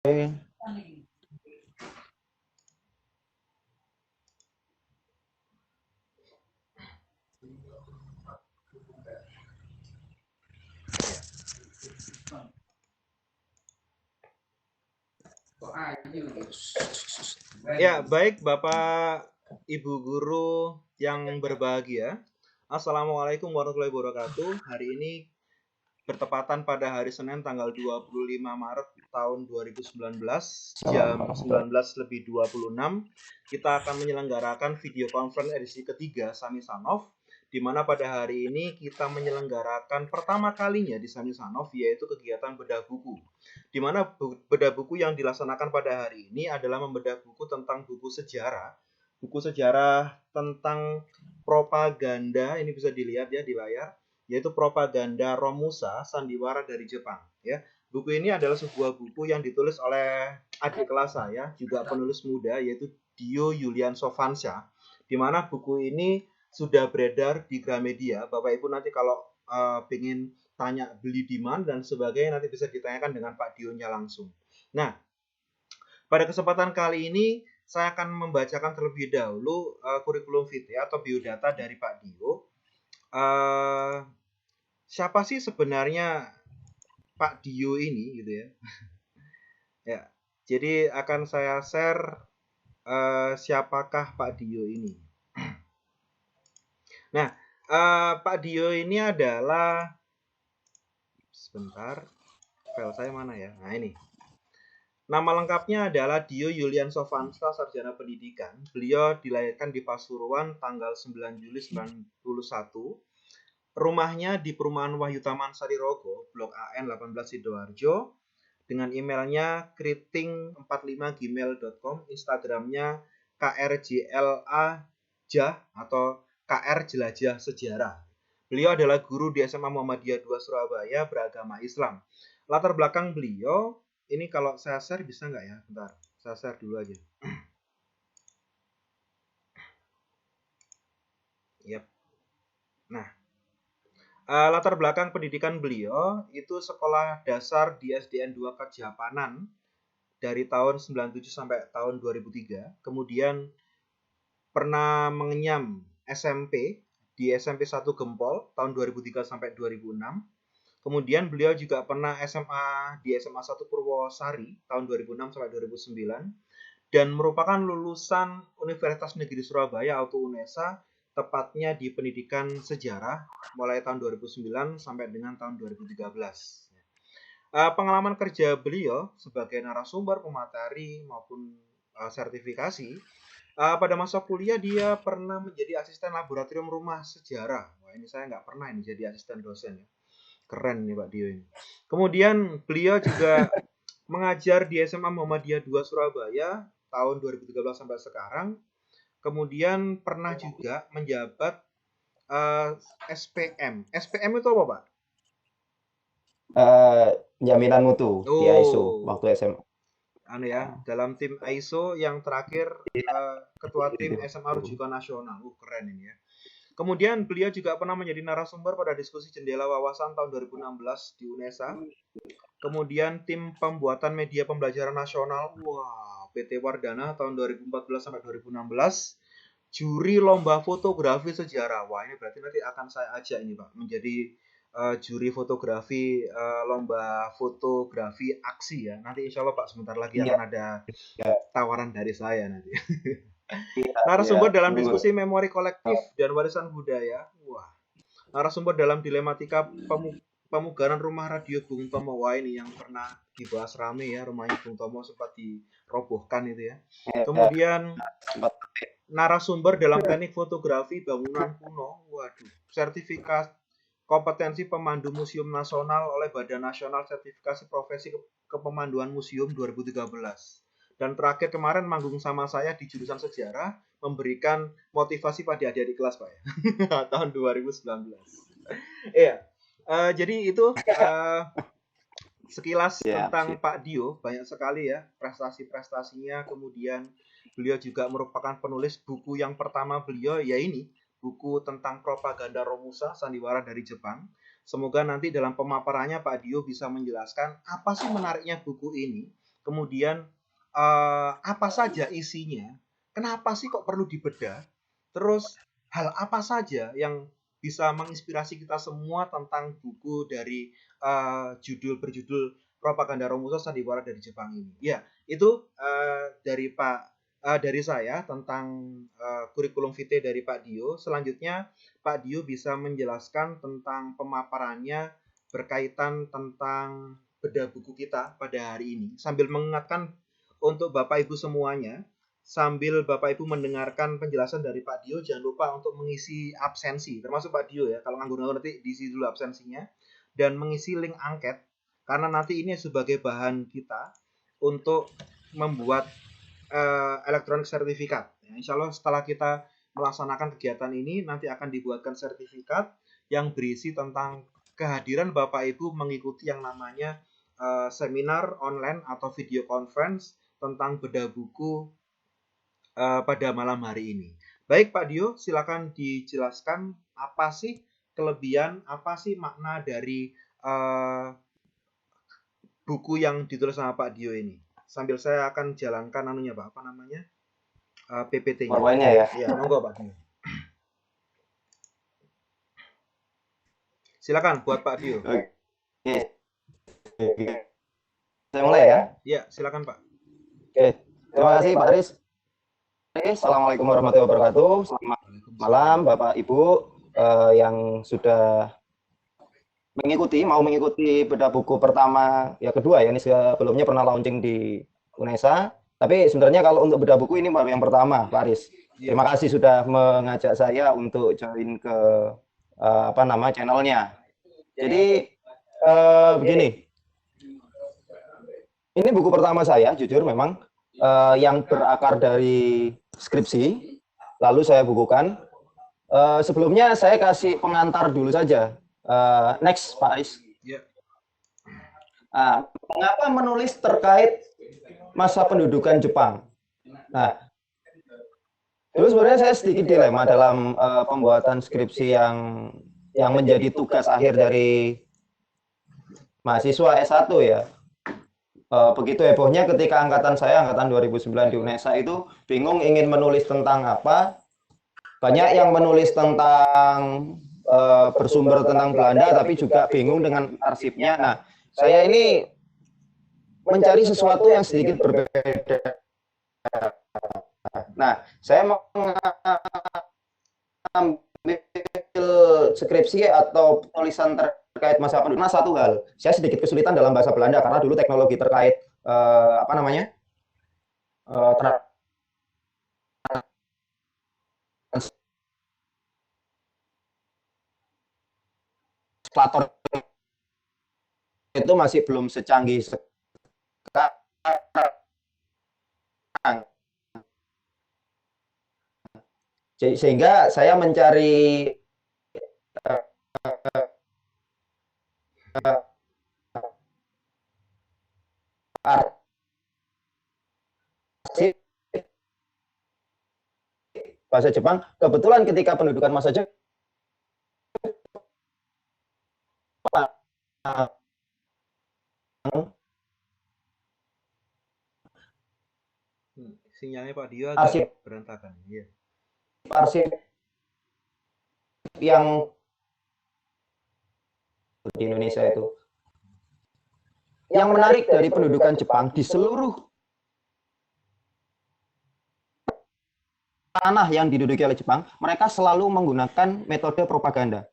Ya, baik Bapak Ibu guru yang berbahagia. Assalamualaikum warahmatullahi wabarakatuh. Hari ini bertepatan pada hari Senin tanggal 25 Maret tahun 2019 jam 19:26 kita akan menyelenggarakan video conference edisi ketiga Sami Sanov, di mana pada hari ini kita menyelenggarakan pertama kalinya di Sami Sanov yaitu kegiatan bedah buku. Di mana bedah buku yang dilaksanakan pada hari ini adalah membedah buku tentang buku sejarah tentang propaganda. Ini bisa dilihat ya di layar, yaitu Propaganda Romusa, Sandiwara dari Jepang. Ya, buku ini adalah sebuah buku yang ditulis oleh adik kelas saya, juga penulis muda, yaitu Dio Yulian Sovansya. Di mana buku ini sudah beredar di Gramedia. Bapak Ibu nanti kalau ingin tanya beli di mana dan sebagainya nanti bisa ditanyakan dengan Pak Dio-nya langsung. Nah, pada kesempatan kali ini saya akan membacakan terlebih dahulu kurikulum vitae atau biodata dari Pak Dio. Siapa sih sebenarnya Pak Dio ini gitu ya? Ya, jadi akan saya share siapakah Pak Dio ini. Nah, Pak Dio ini adalah, sebentar, file saya mana ya? Nah ini. Nama lengkapnya adalah Dio Yulian Sovansya, sarjana pendidikan. Beliau dilahirkan di Pasuruan tanggal 9 Juli 91. Rumahnya di Perumahan Wahyu Taman Sarirogo, Blok AN 18 Sidoarjo. Dengan emailnya kriting45gmail.com, Instagramnya krjlajah atau KR Jelajah Sejarah. Beliau adalah guru di SMA Muhammadiyah 2 Surabaya, beragama Islam. Latar belakang beliau, ini kalau saya share bisa nggak ya? Bentar, saya share dulu aja. Yep. Nah, latar belakang pendidikan beliau itu sekolah dasar di SDN 2 Kerjapanan dari tahun 97 sampai tahun 2003. Kemudian pernah mengenyam SMP di SMP 1 Gempol tahun 2003 sampai 2006. Kemudian beliau juga pernah SMA di SMA 1 Purwosari tahun 2006 sampai 2009 dan merupakan lulusan Universitas Negeri Surabaya atau UNESA, tepatnya di pendidikan sejarah mulai tahun 2009 sampai dengan tahun 2013. Pengalaman kerja beliau sebagai narasumber, pemateri maupun sertifikasi, pada masa kuliah dia pernah menjadi asisten laboratorium rumah sejarah. Wah, ini saya nggak pernah ini jadi asisten dosen ya. Keren nih Pak Dio ini. Kemudian beliau juga mengajar di SMA Muhammadiyah 2 Surabaya tahun 2013 sampai sekarang. Kemudian pernah juga menjabat SPM. SPM itu apa Pak? Jaminan mutu di ISO waktu SMA. Dalam tim ISO yang terakhir ketua tim SMA Rujukan Nasional. Keren ini ya. Kemudian beliau juga pernah menjadi narasumber pada diskusi Jendela Wawasan tahun 2016 di UNESA. Kemudian tim pembuatan media pembelajaran nasional, PT Wardana tahun 2014 sampai 2016. Juri lomba fotografi sejarah. Wah, ini berarti nanti akan saya ajak ini Pak menjadi juri fotografi lomba fotografi aksi ya. Nanti insya Allah Pak sebentar lagi akan ada tawaran dari saya nanti. Narasumber dalam diskusi memori kolektif dan warisan budaya. Wah, narasumber dalam dilematika pemugaran rumah radio Bung Tomo. Wah, ini yang pernah dibahas rame ya, rumahnya Bung Tomo sempat dirobohkan itu ya. Kemudian narasumber dalam teknik fotografi bangunan kuno. Waduh, sertifikat kompetensi pemandu museum nasional oleh Badan Nasional Sertifikasi Profesi Kepemanduan Museum 2013. Dan terakhir kemarin manggung sama saya di jurusan sejarah, memberikan motivasi pada adik-adik kelas Pak ya. Tahun 2019. Iya. Jadi itu sekilas tentang Pak Dio. Banyak sekali ya prestasi-prestasinya. Kemudian beliau juga merupakan penulis buku yang pertama beliau, ya ini buku tentang propaganda Romusa, Sandiwara dari Jepang. Semoga nanti dalam pemaparannya Pak Dio bisa menjelaskan apa sih menariknya buku ini kemudian apa saja isinya, kenapa sih kok perlu dibedah, terus hal apa saja yang bisa menginspirasi kita semua tentang buku dari judul berjudul Propaganda Romusa Sandiwara dari Jepang ini. Ya, itu dari saya tentang kurikulum vitae dari Pak Dio. Selanjutnya Pak Dio bisa menjelaskan tentang pemaparannya berkaitan tentang bedah buku kita pada hari ini, sambil mengingatkan untuk Bapak Ibu semuanya, sambil Bapak Ibu mendengarkan penjelasan dari Pak Dio, jangan lupa untuk mengisi absensi, termasuk Pak Dio ya, kalau nganggur-nganggur nanti diisi dulu absensinya, dan mengisi link angket, karena nanti ini sebagai bahan kita untuk membuat elektronik sertifikat. Ya, insya Allah setelah kita melaksanakan kegiatan ini, nanti akan dibuatkan sertifikat yang berisi tentang kehadiran Bapak Ibu mengikuti yang namanya seminar online atau video conference tentang bedah buku pada malam hari ini. Baik Pak Dio, silakan dijelaskan apa sih kelebihan, apa sih makna dari buku yang ditulis sama Pak Dio ini. Sambil saya akan jalankan anunya Pak, apa namanya? PPT-nya. PowerPoint-nya ya. Iya, monggo Pak Dio. Silakan buat Pak Dio. Oke. Saya mulai ya. Iya, silakan Pak. Oke. Terima kasih Pak Aris. Assalamualaikum warahmatullahi wabarakatuh. Selamat malam Bapak Ibu yang sudah mau mengikuti bedah buku pertama ya kedua ya, ini sebelumnya pernah launching di UNESA, tapi sebenarnya kalau untuk bedah buku ini yang pertama Pak Aris. Terima kasih sudah mengajak saya untuk join ke channelnya. Jadi begini, ini buku pertama saya jujur memang yang berakar dari skripsi, lalu saya bukukan. Sebelumnya saya kasih pengantar dulu saja. Next, Pak Aris. Mengapa menulis terkait masa pendudukan Jepang? Nah, dulu sebenarnya saya sedikit dilema dalam pembuatan skripsi yang menjadi tugas akhir dari mahasiswa S1 ya. Begitu hebohnya ketika angkatan 2009 di UNESA itu bingung ingin menulis tentang apa. Banyak yang menulis tentang bersumber tentang Belanda, tapi juga bingung dengan arsipnya. Nah, saya ini mencari sesuatu yang sedikit berbeda. Nah, saya mau mengambil skripsi atau tulisan terkait masa pendudukan satu hal. Saya sedikit kesulitan dalam bahasa Belanda karena dulu teknologi terkait translator itu masih belum secanggih sekarang. Sehingga saya mencari bahasa Jepang. Kebetulan ketika pendudukan masa Jepang sinyalnya Pak Dio agak berantakan. Iya. Arsip yang di Indonesia itu. Yang menarik dari pendudukan Jepang di seluruh tanah yang diduduki oleh Jepang, mereka selalu menggunakan metode propaganda.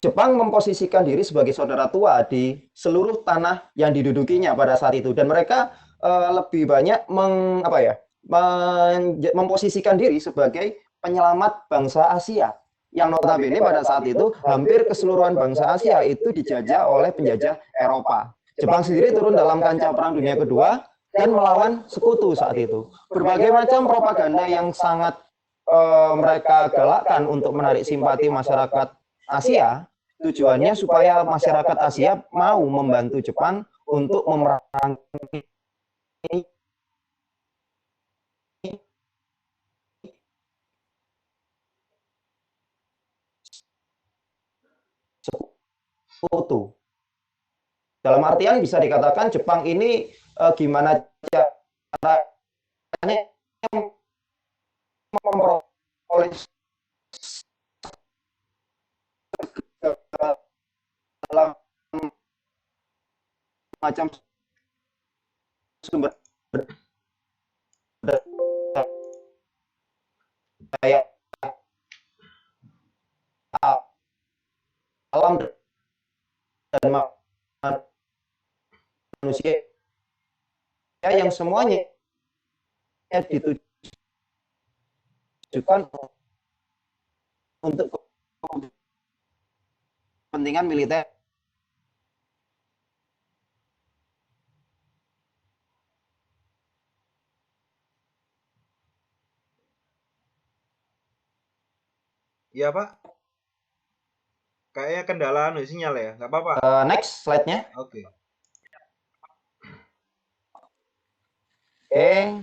Jepang memposisikan diri sebagai saudara tua di seluruh tanah yang didudukinya pada saat itu, dan mereka lebih banyak memposisikan diri sebagai penyelamat bangsa Asia, yang notabene pada saat itu hampir keseluruhan bangsa Asia itu dijajah oleh penjajah Eropa. Jepang sendiri turun dalam kancah Perang Dunia Kedua dan melawan sekutu saat itu. Berbagai macam propaganda yang sangat mereka galakkan untuk menarik simpati masyarakat Asia, tujuannya supaya masyarakat Asia mau membantu Jepang untuk memerangi sekutu. Dalam artian bisa dikatakan Jepang ini gimana caranya memperoleh segala macam sumber daya alam dan manusia yang semuanya ditujukan untuk kepentingan militer. Iya Pak. Kayaknya kendala sinyal ya, nggak apa-apa. Next slide-nya. Oke. Oke.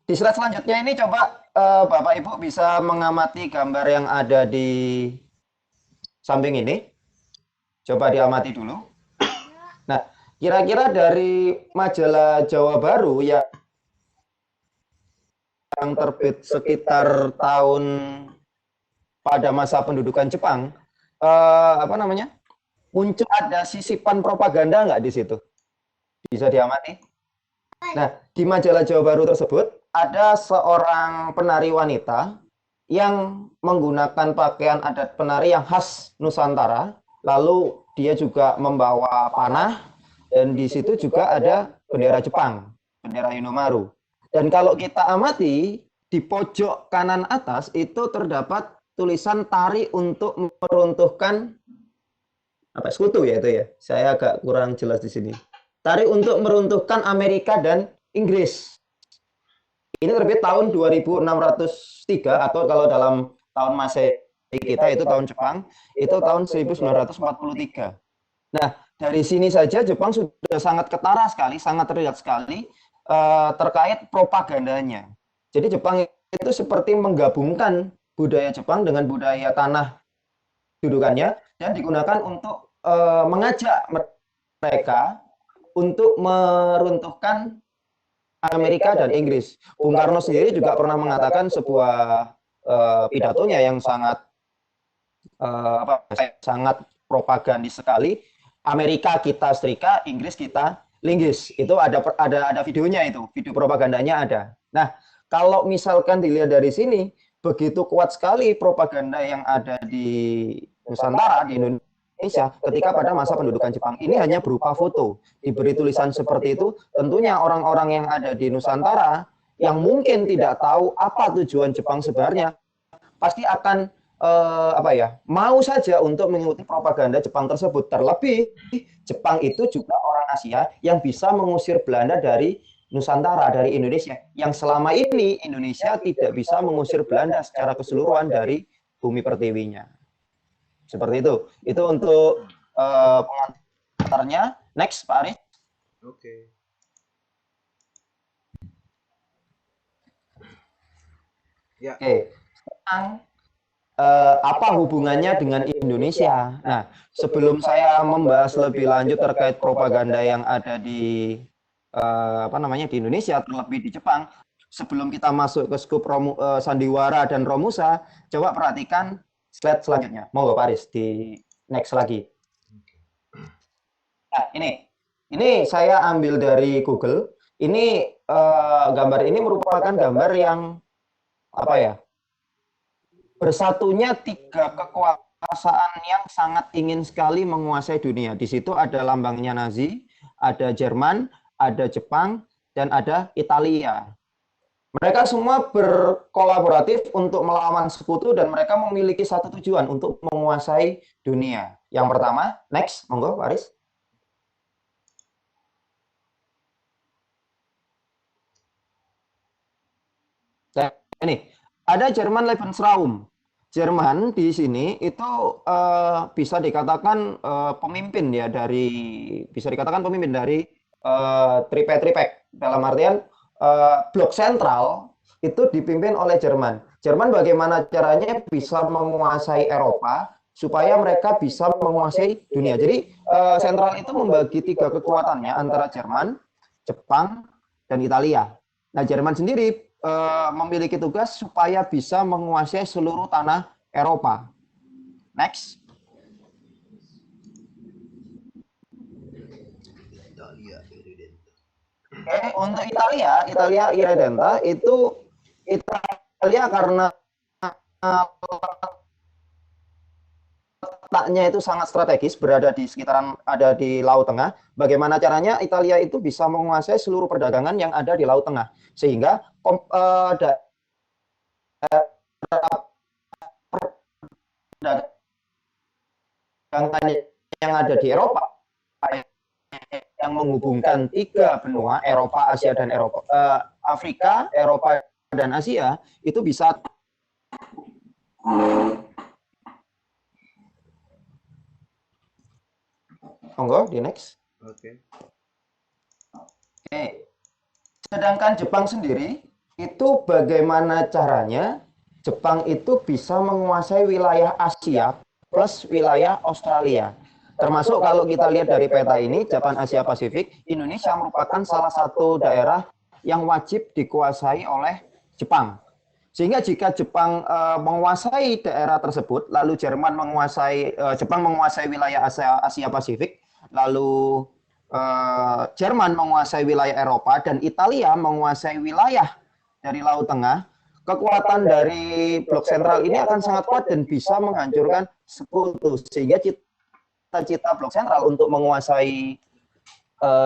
Di slide selanjutnya ini coba Bapak Ibu bisa mengamati gambar yang ada di samping ini. Coba diamati dulu. Nah, kira-kira dari majalah Jawa Baru yang terbit sekitar tahun pada masa pendudukan Jepang, muncul ada sisipan propaganda nggak di situ? Bisa diamati. Nah, di majalah Jawa Baru tersebut ada seorang penari wanita yang menggunakan pakaian adat penari yang khas Nusantara, lalu dia juga membawa panah, dan di situ juga ada bendera Jepang, bendera Inomaru. Dan kalau kita amati, di pojok kanan atas itu terdapat tulisan tari untuk meruntuhkan sekutu ya itu ya. Saya agak kurang jelas di sini. Tari untuk meruntuhkan Amerika dan Inggris. Ini terbit tahun 2603 atau kalau dalam tahun Masehi kita itu tahun Jepang, itu tahun 1943. Nah, dari sini saja Jepang sudah sangat ketara sekali, sangat terlihat sekali terkait propagandanya. Jadi Jepang itu seperti menggabungkan budaya Jepang dengan budaya tanah dudukannya dan digunakan untuk mengajak mereka untuk meruntuhkan Amerika dan Inggris. Bung Karno sendiri juga pernah mengatakan sebuah pidatonya yang sangat sangat propagandis sekali. Amerika kita setrika, Inggris kita linggis. Itu ada videonya itu, video propagandanya ada. Nah, kalau misalkan dilihat dari sini, begitu kuat sekali propaganda yang ada di Nusantara, di Indonesia, ketika pada masa pendudukan Jepang. Ini hanya berupa foto. Diberi tulisan seperti itu, tentunya orang-orang yang ada di Nusantara, yang mungkin tidak tahu apa tujuan Jepang sebenarnya, pasti akan mau saja untuk mengikuti propaganda Jepang tersebut. Terlebih, Jepang itu juga orang Asia yang bisa mengusir Belanda dari Nusantara, dari Indonesia. Yang selama ini Indonesia tidak bisa mengusir Belanda secara keseluruhan dari bumi pertiwinya. Seperti itu. Itu untuk pengantarnya. Next, Pak Aris. Oke. Ya. Oke. Sekarang apa hubungannya dengan Indonesia? Nah, sebelum saya membahas lebih lanjut terkait propaganda yang ada di di Indonesia, terlebih di Jepang, sebelum kita masuk ke skup sandiwara dan Romusa, coba perhatikan slide selanjutnya. Mau Pak Aris di next lagi. Nah, ini saya ambil dari Google. Ini gambar ini merupakan gambar yang bersatunya tiga kekuasaan yang sangat ingin sekali menguasai dunia. Di situ ada lambangnya Nazi, ada Jerman, ada Jepang, dan ada Italia. Mereka semua berkolaboratif untuk melawan sekutu dan mereka memiliki satu tujuan untuk menguasai dunia. Yang pertama, next, monggo Pak Aris. Nah, ini ada Jerman Lebensraum. Jerman di sini itu bisa dikatakan pemimpin ya pemimpin dari Tripek. Dalam artian blok sentral itu dipimpin oleh Jerman. Jerman bagaimana caranya bisa menguasai Eropa supaya mereka bisa menguasai dunia. Jadi sentral itu membagi 3 kekuatannya antara Jerman, Jepang, dan Italia. Nah, Jerman sendiri memiliki tugas supaya bisa menguasai seluruh tanah Eropa. Next. Oke, untuk Italia Irredenta itu Italia karena letaknya itu sangat strategis, berada di sekitaran ada di Laut Tengah. Bagaimana caranya Italia itu bisa menguasai seluruh perdagangan yang ada di Laut Tengah, sehingga perdagangan yang ada di Eropa yang menghubungkan 3 benua Eropa, Asia dan Afrika, Eropa dan Asia itu bisa monggo di next. Oke. Sedangkan Jepang sendiri itu bagaimana caranya Jepang itu bisa menguasai wilayah Asia plus wilayah Australia. Termasuk kalau kita lihat dari peta ini, Jepang Asia Pasifik, Indonesia merupakan salah satu daerah yang wajib dikuasai oleh Jepang. Sehingga jika Jepang menguasai daerah tersebut, lalu Jepang menguasai wilayah Asia Pasifik, lalu Jerman menguasai wilayah Eropa, dan Italia menguasai wilayah dari Laut Tengah, kekuatan dari blok sentral ini akan sangat kuat dan bisa menghancurkan sekutu. Sehingga cita-cita blok sentral untuk menguasai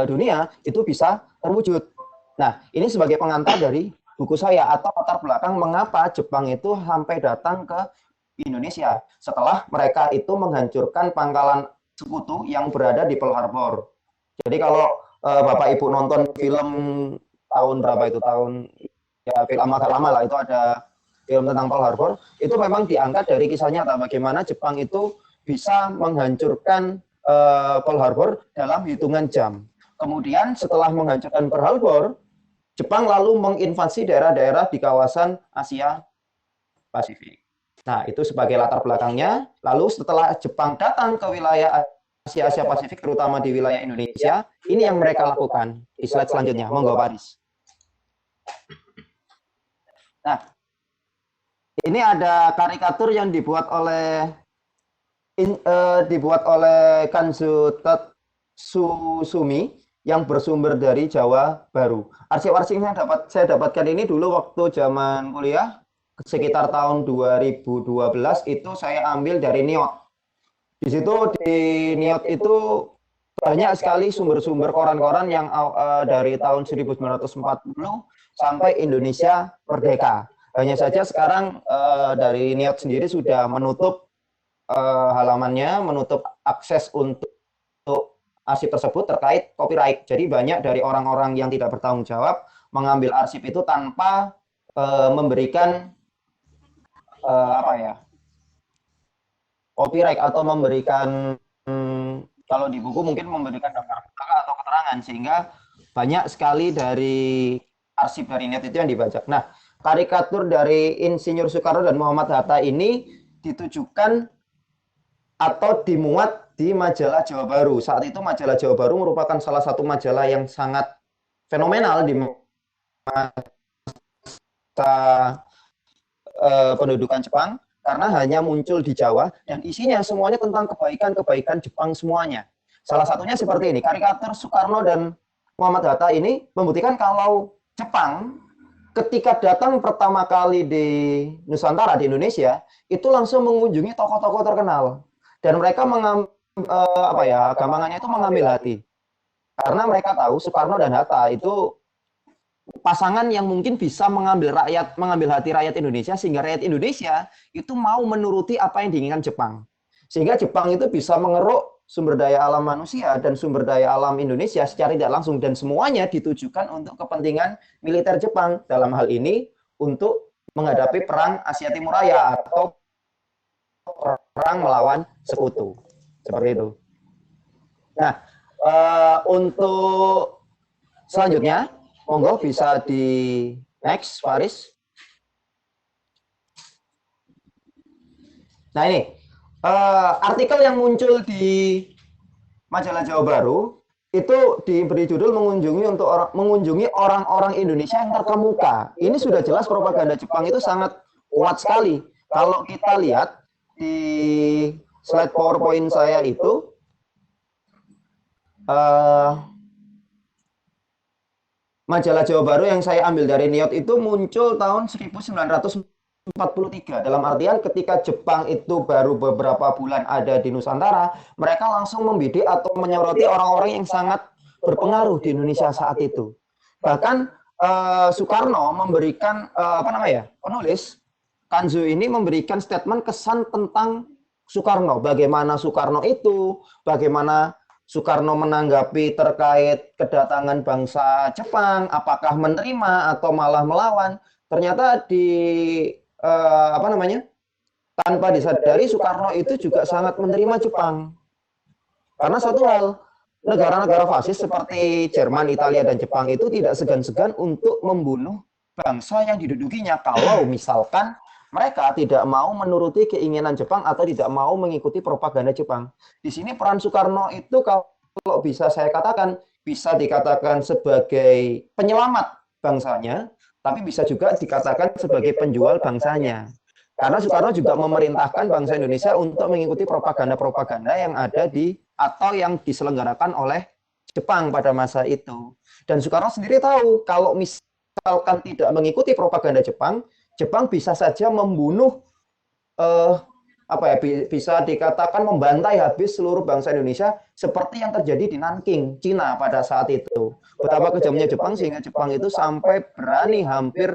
dunia itu bisa terwujud. Nah, ini sebagai pengantar dari buku saya atau latar belakang mengapa Jepang itu sampai datang ke Indonesia setelah mereka itu menghancurkan pangkalan sekutu yang berada di Pearl Harbor. Jadi kalau Bapak Ibu nonton film tahun berapa itu, film agak lama lah, itu ada film tentang Pearl Harbor, itu memang diangkat dari kisah nyata bagaimana Jepang itu bisa menghancurkan Pearl Harbor dalam hitungan jam. Kemudian setelah menghancurkan Pearl Harbor, Jepang lalu menginvasi daerah-daerah di kawasan Asia Pasifik. Nah, itu sebagai latar belakangnya. Lalu setelah Jepang datang ke wilayah Asia Pasifik, terutama di wilayah Indonesia, ini yang mereka lakukan. Di slide selanjutnya, monggo Pak Aris. Nah, ini ada karikatur yang dibuat oleh Kanzu Tatsusumi yang bersumber dari Jawa Baru. Arsip-arsip yang saya dapatkan ini dulu waktu zaman kuliah, sekitar tahun 2012 itu saya ambil dari NIOT. Di situ di NIOT itu banyak sekali sumber-sumber koran-koran yang dari tahun 1940 sampai Indonesia merdeka. Hanya saja sekarang dari NIOT sendiri sudah menutup halamannya, menutup akses untuk arsip tersebut terkait copyright. Jadi banyak dari orang-orang yang tidak bertanggung jawab mengambil arsip itu tanpa memberikan copyright atau memberikan kalau di buku mungkin memberikan daftar atau keterangan, sehingga banyak sekali dari arsip dari NIOT itu yang dibajak. Nah, karikatur dari Insinyur Soekarno dan Muhammad Hatta ini ditujukan atau dimuat di majalah Jawa Baru. Saat itu majalah Jawa Baru merupakan salah satu majalah yang sangat fenomenal di masa pendudukan Jepang, karena hanya muncul di Jawa dan isinya semuanya tentang kebaikan-kebaikan Jepang semuanya. Salah satunya seperti ini, karikatur Soekarno dan Muhammad Hatta ini membuktikan kalau Jepang ketika datang pertama kali di Nusantara, di Indonesia, itu langsung mengunjungi tokoh-tokoh terkenal. Dan mereka gampangannya itu mengambil hati. Karena mereka tahu Soekarno dan Hatta itu pasangan yang mungkin bisa mengambil hati rakyat Indonesia, sehingga rakyat Indonesia itu mau menuruti apa yang diinginkan Jepang. Sehingga Jepang itu bisa mengeruk sumber daya alam manusia dan sumber daya alam Indonesia secara tidak langsung, dan semuanya ditujukan untuk kepentingan militer Jepang, dalam hal ini untuk menghadapi perang Asia Timur Raya atau perang melawan sekutu. Seperti itu. Nah, untuk selanjutnya monggo bisa di next, Faris. Nah, ini artikel yang muncul di majalah Jawa Baru itu diberi judul mengunjungi orang-orang Indonesia yang terkemuka. Ini sudah jelas propaganda Jepang itu sangat kuat sekali. Kalau kita lihat di slide PowerPoint saya itu, majalah Jawa Baru yang saya ambil dari Niot itu muncul tahun 1943. Dalam artian ketika Jepang itu baru beberapa bulan ada di Nusantara, mereka langsung membidik atau menyoroti orang-orang yang sangat berpengaruh di Indonesia saat itu. Bahkan Soekarno memberikan penulis Kanzu ini memberikan statement kesan tentang Soekarno, bagaimana Soekarno itu, bagaimana Soekarno menanggapi terkait kedatangan bangsa Jepang, apakah menerima atau malah melawan. Ternyata tanpa disadari Soekarno itu juga sangat menerima Jepang. Karena satu hal, negara-negara fasis seperti Jerman, Italia, dan Jepang itu tidak segan-segan untuk membunuh bangsa yang didudukinya kalau misalkan mereka tidak mau menuruti keinginan Jepang atau tidak mau mengikuti propaganda Jepang. Di sini peran Soekarno itu kalau bisa saya katakan, bisa dikatakan sebagai penyelamat bangsanya, tapi bisa juga dikatakan sebagai penjual bangsanya. Karena Soekarno juga memerintahkan bangsa Indonesia untuk mengikuti propaganda-propaganda yang ada atau yang diselenggarakan oleh Jepang pada masa itu. Dan Soekarno sendiri tahu kalau misalkan tidak mengikuti propaganda Jepang, Jepang bisa saja membunuh bisa dikatakan membantai habis seluruh bangsa Indonesia seperti yang terjadi di Nanking, Cina pada saat itu. Betapa kejamnya Jepang sehingga Jepang itu sampai berani hampir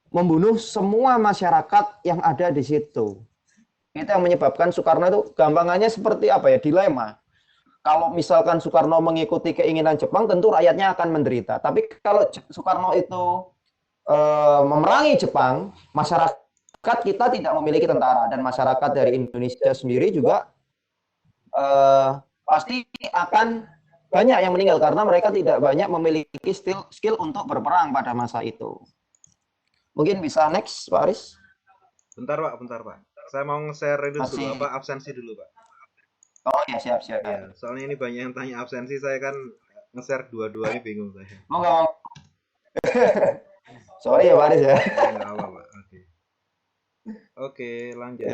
membunuh semua masyarakat yang ada di situ. Itu yang menyebabkan Soekarno itu gampangannya seperti dilema. Kalau misalkan Soekarno mengikuti keinginan Jepang, tentu rakyatnya akan menderita. Tapi kalau Soekarno itu memerangi Jepang, masyarakat kita tidak memiliki tentara dan masyarakat dari Indonesia sendiri juga pasti akan banyak yang meninggal karena mereka tidak banyak memiliki skill untuk berperang pada masa itu. Mungkin bisa next, Pak Aris. Bentar Pak. Saya mau nge-share dulu absensi dulu, Pak. Oh ya, siap. Ya, soalnya ini banyak yang tanya absensi, saya kan nge-share dua-duanya bingung saya. Mau. Sorry ya Pak Aris ya. Enggak apa-apa, Pak. Oke, lanjut.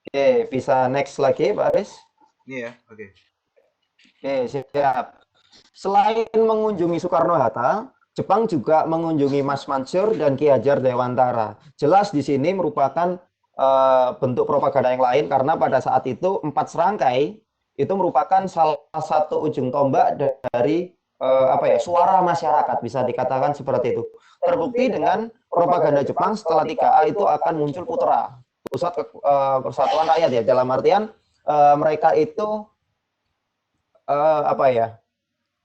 Oke, bisa next lagi Pak Aris? Iya, oke. Oke, siap. Selain mengunjungi Soekarno-Hatta, Jepang juga mengunjungi Mas Mansur dan Ki Hajar Dewantara. Jelas di sini merupakan bentuk propaganda yang lain karena pada saat itu 4 serangkai itu merupakan salah satu ujung tombak dari suara masyarakat, bisa dikatakan seperti itu. Terbukti dengan propaganda Jepang setelah 3A itu akan muncul Putra, Pusat Persatuan Rakyat ya, dalam artian mereka itu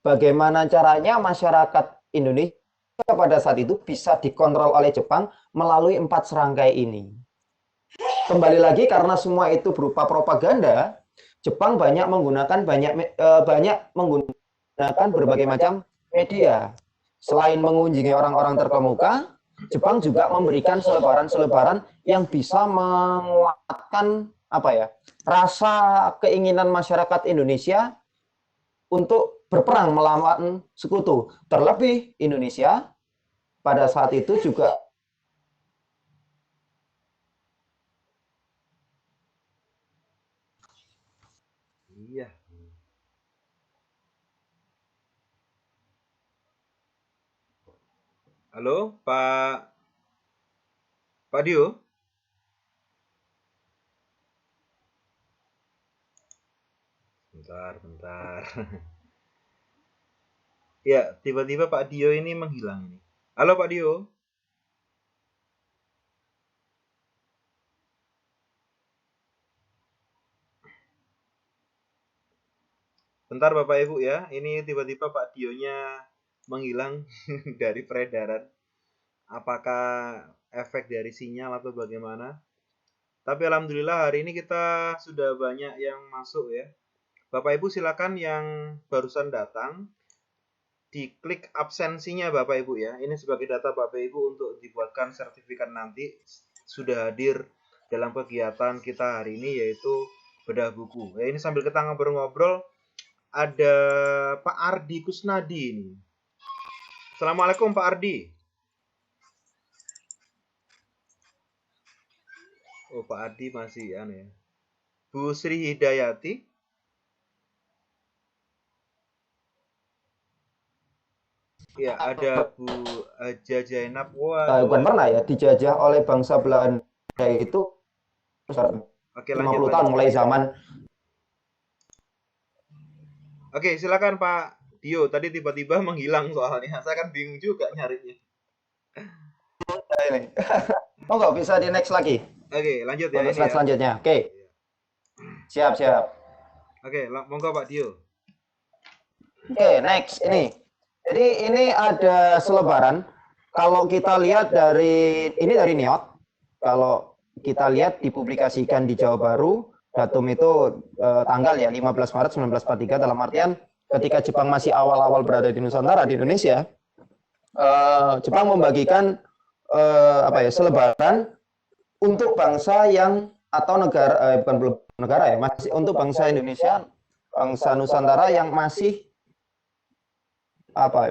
bagaimana caranya masyarakat Indonesia pada saat itu bisa dikontrol oleh Jepang melalui 4 serangkai ini. Kembali lagi karena semua itu berupa propaganda, Jepang banyak menggunakan berbagai macam media. Selain mengunjungi orang-orang terkemuka, Jepang juga memberikan selebaran-selebaran yang bisa menguatkan rasa keinginan masyarakat Indonesia untuk berperang melawan sekutu. Terlebih Indonesia pada saat itu juga iya. Halo, Pak Dio? Bentar. Ya, tiba-tiba Pak Dio ini menghilang ini. Halo Pak Dio? Bentar Bapak Ibu ya, ini tiba-tiba Pak Dionya menghilang dari peredaran. Apakah efek dari sinyal atau bagaimana? Tapi alhamdulillah hari ini kita sudah banyak yang masuk ya. Bapak Ibu silakan yang barusan datang diklik absensinya Bapak Ibu ya. Ini sebagai data Bapak Ibu untuk dibuatkan sertifikat nanti sudah hadir dalam kegiatan kita hari ini yaitu bedah buku. Ya, ini sambil kita ngobrol-ngobrol ada Pak Ardi Kusnadi ini. Assalamualaikum Pak Ardi. Oh Pak Ardi masih aneh. Bu Sri Hidayati. Ya, ada Bu Haja Zainab. Wah, Bukan pernah ya dijajah oleh bangsa Belanda itu Oke, 50 tahun mulai zaman. Oke, silakan Pak Dio. Tadi tiba-tiba menghilang soalnya. Saya kan bingung juga nyarinya. Ini. Oh, nggak bisa di next lagi. Oke, lanjut ya. Untuk Ini slide ya. selanjutnya. Oke. Siap. Oke, monggo Pak Dio. Oke, next ini. Jadi ini ada selebaran. Kalau kita lihat dari NIOT, kalau kita lihat dipublikasikan di Jawa Baru, datum itu tanggal ya 15 Maret 1943, dalam artian ketika Jepang masih awal-awal berada di Nusantara di Indonesia, Jepang membagikan selebaran untuk bangsa yang atau negara bukan negara ya, masih untuk bangsa Indonesia, bangsa Nusantara yang masih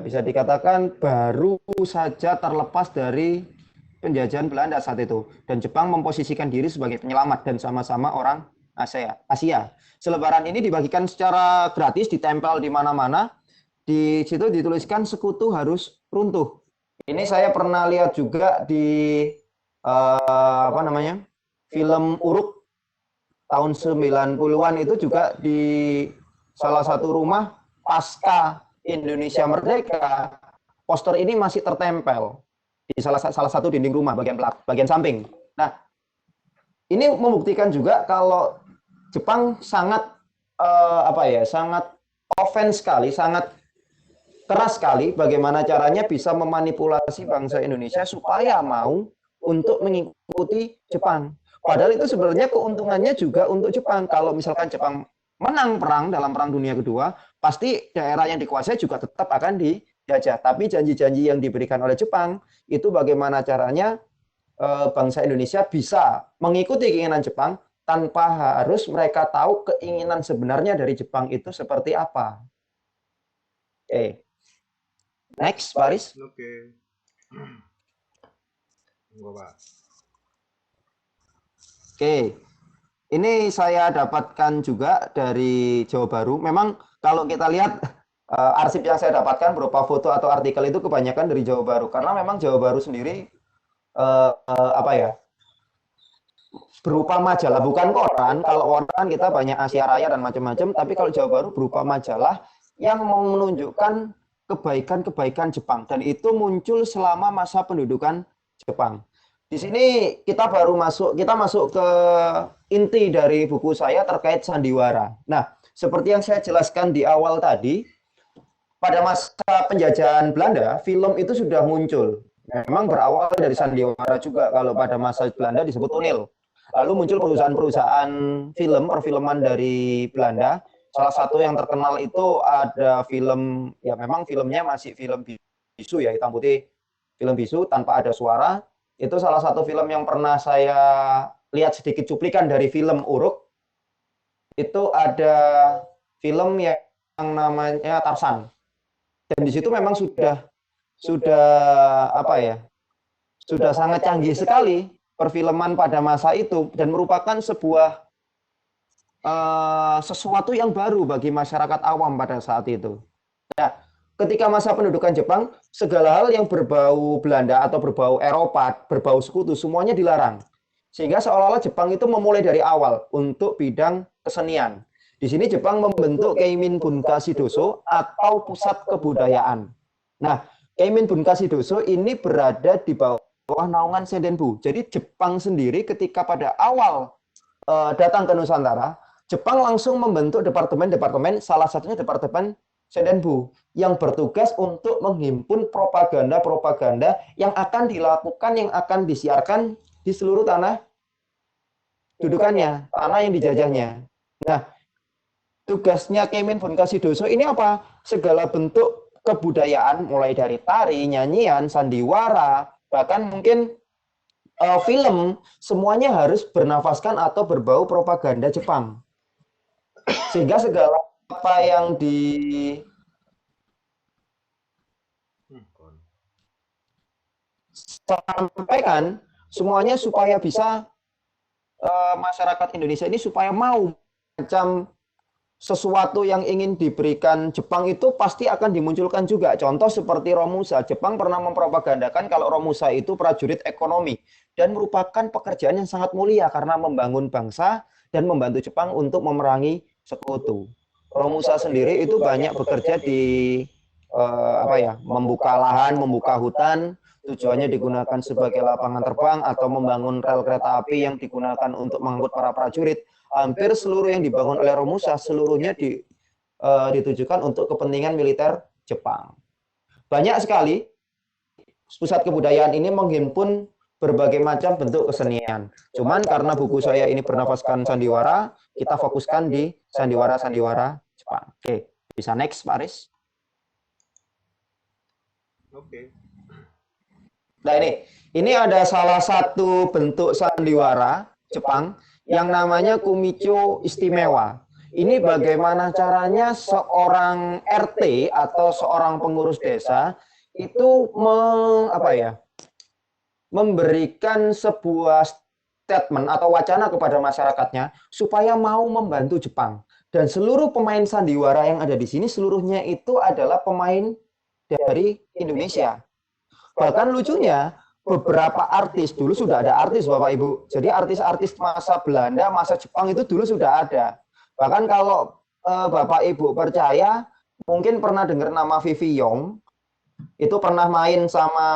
bisa dikatakan baru saja terlepas dari penjajahan Belanda saat itu, dan Jepang memposisikan diri sebagai penyelamat dan sama-sama orang Asia. Selebaran ini dibagikan secara gratis, ditempel di mana-mana. Di situ dituliskan sekutu harus runtuh. Ini saya pernah lihat juga di film Uruk tahun 90-an itu juga di salah satu rumah pasca Indonesia Merdeka, poster ini masih tertempel di salah satu dinding rumah bagian samping. Nah, ini membuktikan juga kalau Jepang sangat sangat offense sekali, sangat keras sekali bagaimana caranya bisa memanipulasi bangsa Indonesia supaya mau untuk mengikuti Jepang. Padahal itu sebenarnya keuntungannya juga untuk Jepang. Kalau misalkan Jepang menang perang dalam Perang Dunia Kedua, pasti daerah yang dikuasai juga tetap akan dijajah. Tapi janji-janji yang diberikan oleh Jepang, itu bagaimana caranya bangsa Indonesia bisa mengikuti keinginan Jepang tanpa harus mereka tahu keinginan sebenarnya dari Jepang itu seperti apa. Oke. Next, Paris. Oke. Oke. Ini saya dapatkan juga dari Jawa Baru. Memang kalau kita lihat arsip yang saya dapatkan berupa foto atau artikel itu kebanyakan dari Jawa Baru. Karena memang Jawa Baru sendiri berupa majalah, bukan koran. Kalau koran kita banyak Asia Raya dan macam-macam. Tapi kalau Jawa Baru berupa majalah yang menunjukkan kebaikan-kebaikan Jepang. Dan itu muncul selama masa pendudukan Jepang. Di sini kita masuk ke inti dari buku saya terkait sandiwara. Nah, seperti yang saya jelaskan di awal tadi, pada masa penjajahan Belanda, film itu sudah muncul. Memang berawal dari sandiwara juga, kalau pada masa Belanda disebut tunil. Lalu muncul perusahaan-perusahaan film, perfilman dari Belanda. Salah satu yang terkenal itu ada film, ya memang filmnya masih film bisu ya, hitam putih, film bisu tanpa ada suara. Itu salah satu film yang pernah saya lihat sedikit cuplikan dari film Uruk. Itu ada film yang namanya Tarsan. Dan di situ memang sudah sangat canggih sekali perfilman pada masa itu dan merupakan sebuah sesuatu yang baru bagi masyarakat awam pada saat itu. Nah, ketika masa pendudukan Jepang, segala hal yang berbau Belanda atau berbau Eropa, berbau sekutu, semuanya dilarang. Sehingga seolah-olah Jepang itu memulai dari awal untuk bidang kesenian. Di sini Jepang membentuk Keimin Bunkashi Doso atau pusat kebudayaan. Nah, Keimin Bunkashi Doso ini berada di bawah naungan Sendenbu. Jadi Jepang sendiri ketika pada awal datang ke Nusantara, Jepang langsung membentuk departemen-departemen, salah satunya departemen Sendenbu yang bertugas untuk menghimpun propaganda-propaganda yang akan dilakukan, yang akan disiarkan di seluruh tanah dudukannya, tanah yang dijajahnya. Nah, tugasnya Keimin Bunkasidosho ini apa? Segala bentuk kebudayaan, mulai dari tari, nyanyian, sandiwara, bahkan mungkin film, semuanya harus bernafaskan atau berbau propaganda Jepang. Sehingga segala apa yang disampaikan, semuanya supaya bisa masyarakat Indonesia ini supaya mau macam sesuatu yang ingin diberikan Jepang itu pasti akan dimunculkan juga. Contoh seperti Romusa. Jepang pernah mempropagandakan kalau Romusa itu prajurit ekonomi dan merupakan pekerjaan yang sangat mulia karena membangun bangsa dan membantu Jepang untuk memerangi sekutu. Romusa sendiri itu banyak bekerja di membuka lahan, membuka hutan, tujuannya digunakan sebagai lapangan terbang atau membangun rel kereta api yang digunakan untuk mengangkut para prajurit. Hampir seluruh yang dibangun oleh Romusa seluruhnya ditujukan untuk kepentingan militer Jepang. Banyak sekali pusat kebudayaan ini menghimpun berbagai macam bentuk kesenian. Cuman karena buku saya ini bernafaskan sandiwara, kita fokuskan di sandiwara-sandiwara Jepang. Oke, bisa next Pak Aris. Oke. Nah ini ada salah satu bentuk sandiwara Jepang yang namanya kumicho istimewa. Ini bagaimana caranya seorang RT atau seorang pengurus desa itu memberikan sebuah statement atau wacana kepada masyarakatnya supaya mau membantu Jepang. Dan seluruh pemain sandiwara yang ada di sini seluruhnya itu adalah pemain dari Indonesia. Bahkan lucunya beberapa artis, dulu sudah ada artis Bapak Ibu. Jadi artis-artis masa Belanda, masa Jepang itu dulu sudah ada. Bahkan kalau Bapak Ibu percaya, mungkin pernah dengar nama Vivi Young. Itu pernah main sama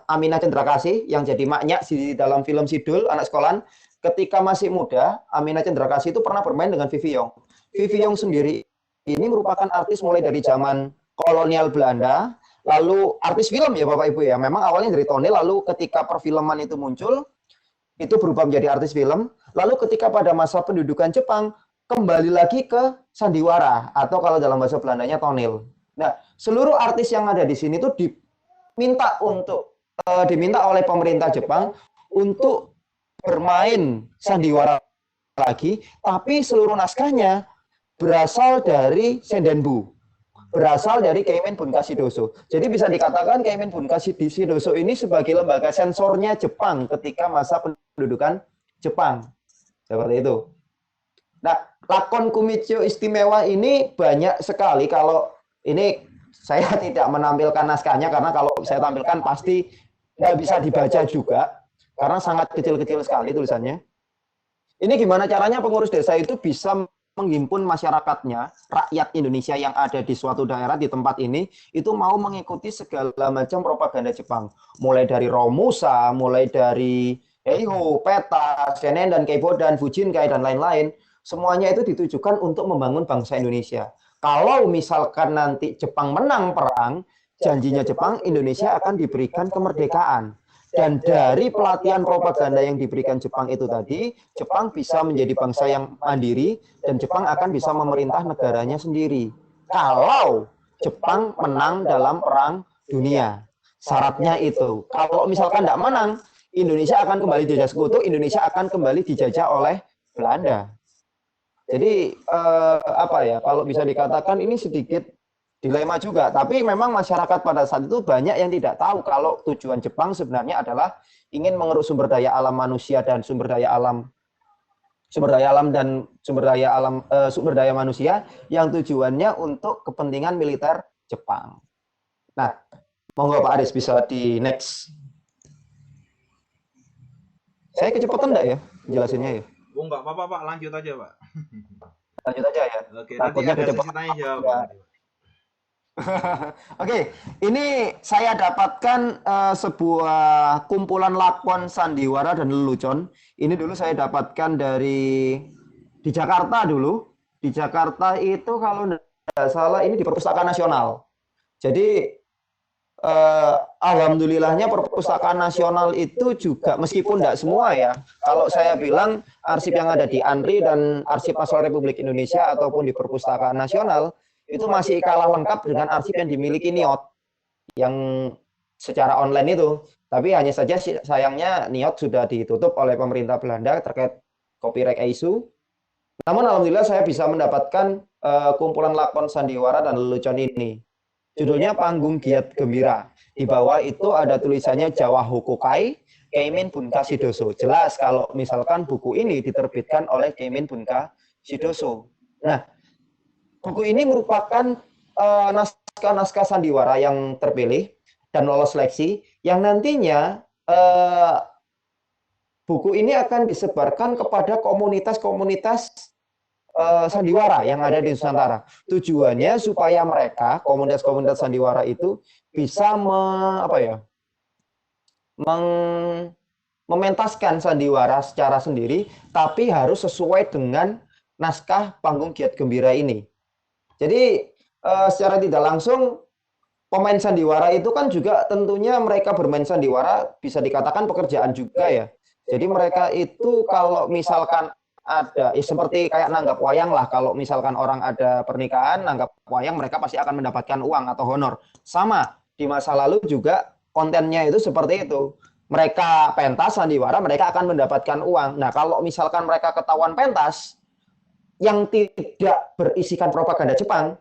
Aminah Cendrakasih yang jadi maknya di dalam film Sidul, anak sekolahan. Ketika masih muda, Aminah Cendrakasih itu pernah bermain dengan Vivi Young. Vivi Young sendiri ini merupakan artis mulai dari zaman kolonial Belanda, lalu artis film ya Bapak Ibu ya. Memang awalnya dari tonel, lalu ketika perfilman itu muncul, itu berubah menjadi artis film. Lalu ketika pada masa pendudukan Jepang, kembali lagi ke sandiwara, atau kalau dalam bahasa Belandanya tonel. Nah, seluruh artis yang ada di sini tuh diminta oleh pemerintah Jepang untuk bermain sandiwara lagi, tapi seluruh naskahnya berasal dari Sendenbu. Berasal dari Keimin Bunkasidosho. Jadi bisa dikatakan Keimin Bunkasidosho ini sebagai lembaga sensornya Jepang ketika masa pendudukan Jepang. Seperti itu. Nah, lakon kumicho istimewa ini banyak sekali. Kalau ini saya tidak menampilkan naskahnya karena kalau saya tampilkan pasti nggak bisa dibaca juga karena sangat kecil-kecil sekali tulisannya. Ini gimana caranya pengurus desa itu bisa menghimpun masyarakatnya, rakyat Indonesia yang ada di suatu daerah di tempat ini, itu mau mengikuti segala macam propaganda Jepang. Mulai dari Romusa, mulai dari Heiho, Peta, Senen, dan Keibo, dan Fujinkai, dan lain-lain. Semuanya itu ditujukan untuk membangun bangsa Indonesia. Kalau misalkan nanti Jepang menang perang, janjinya Jepang, Indonesia akan diberikan kemerdekaan. Dan dari pelatihan propaganda yang diberikan Jepang itu tadi, Jepang bisa menjadi bangsa yang mandiri dan Jepang akan bisa memerintah negaranya sendiri. Kalau Jepang menang dalam perang dunia. Syaratnya itu. Kalau misalkan tidak menang, Indonesia akan kembali dijajah sekutu, Indonesia akan kembali dijajah oleh Belanda. Jadi kalau bisa dikatakan ini sedikit dilema juga, tapi memang masyarakat pada saat itu banyak yang tidak tahu kalau tujuan Jepang sebenarnya adalah ingin mengeruk sumber daya alam manusia dan sumber daya manusia yang tujuannya untuk kepentingan militer Jepang. Nah, monggo Pak Aris bisa di next. Saya kecepatan enggak ya jelasinnya ya? Oh, enggak apa-apa Pak, lanjut aja Pak. Lanjut aja ya. Oke, nanti ada sesi tanya jawab. Oke, ini saya dapatkan sebuah kumpulan lakon sandiwara dan lelucon. Ini dulu saya dapatkan di Jakarta dulu. Di Jakarta itu kalau tidak salah ini di Perpustakaan Nasional. Jadi alhamdulillahnya perpustakaan nasional itu juga meskipun tidak semua ya. Kalau saya bilang arsip yang ada di ANRI dan Arsip Nasional Republik Indonesia ataupun di perpustakaan nasional itu masih kalah lengkap dengan arsip yang dimiliki NIOT yang secara online itu. Tapi hanya saja sayangnya NIOT sudah ditutup oleh pemerintah Belanda terkait copyright issue. Namun alhamdulillah saya bisa mendapatkan kumpulan lakon sandiwara dan lelucon ini. Judulnya Panggung Giat Gembira. Di bawah itu ada tulisannya Jawa Hukukai, Keimin Bunka Sidoso. Jelas kalau misalkan buku ini diterbitkan oleh Keimin Bunka Sidoso. Nah, buku ini merupakan naskah-naskah sandiwara yang terpilih dan lolos seleksi, yang nantinya buku ini akan disebarkan kepada komunitas-komunitas sandiwara yang ada di Nusantara. Tujuannya supaya mereka, komunitas-komunitas sandiwara itu bisa mementaskan sandiwara secara sendiri, tapi harus sesuai dengan naskah Panggung Giat Gembira ini. Jadi secara tidak langsung pemain sandiwara itu kan juga tentunya mereka bermain sandiwara bisa dikatakan pekerjaan juga ya. Jadi mereka itu kalau misalkan ada seperti kayak nanggap wayang lah, kalau misalkan orang ada pernikahan nanggap wayang mereka pasti akan mendapatkan uang atau honor. Sama di masa lalu juga kontennya itu seperti itu, mereka pentas sandiwara mereka akan mendapatkan uang. Nah kalau misalkan mereka ketahuan pentas yang tidak berisikan propaganda Jepang,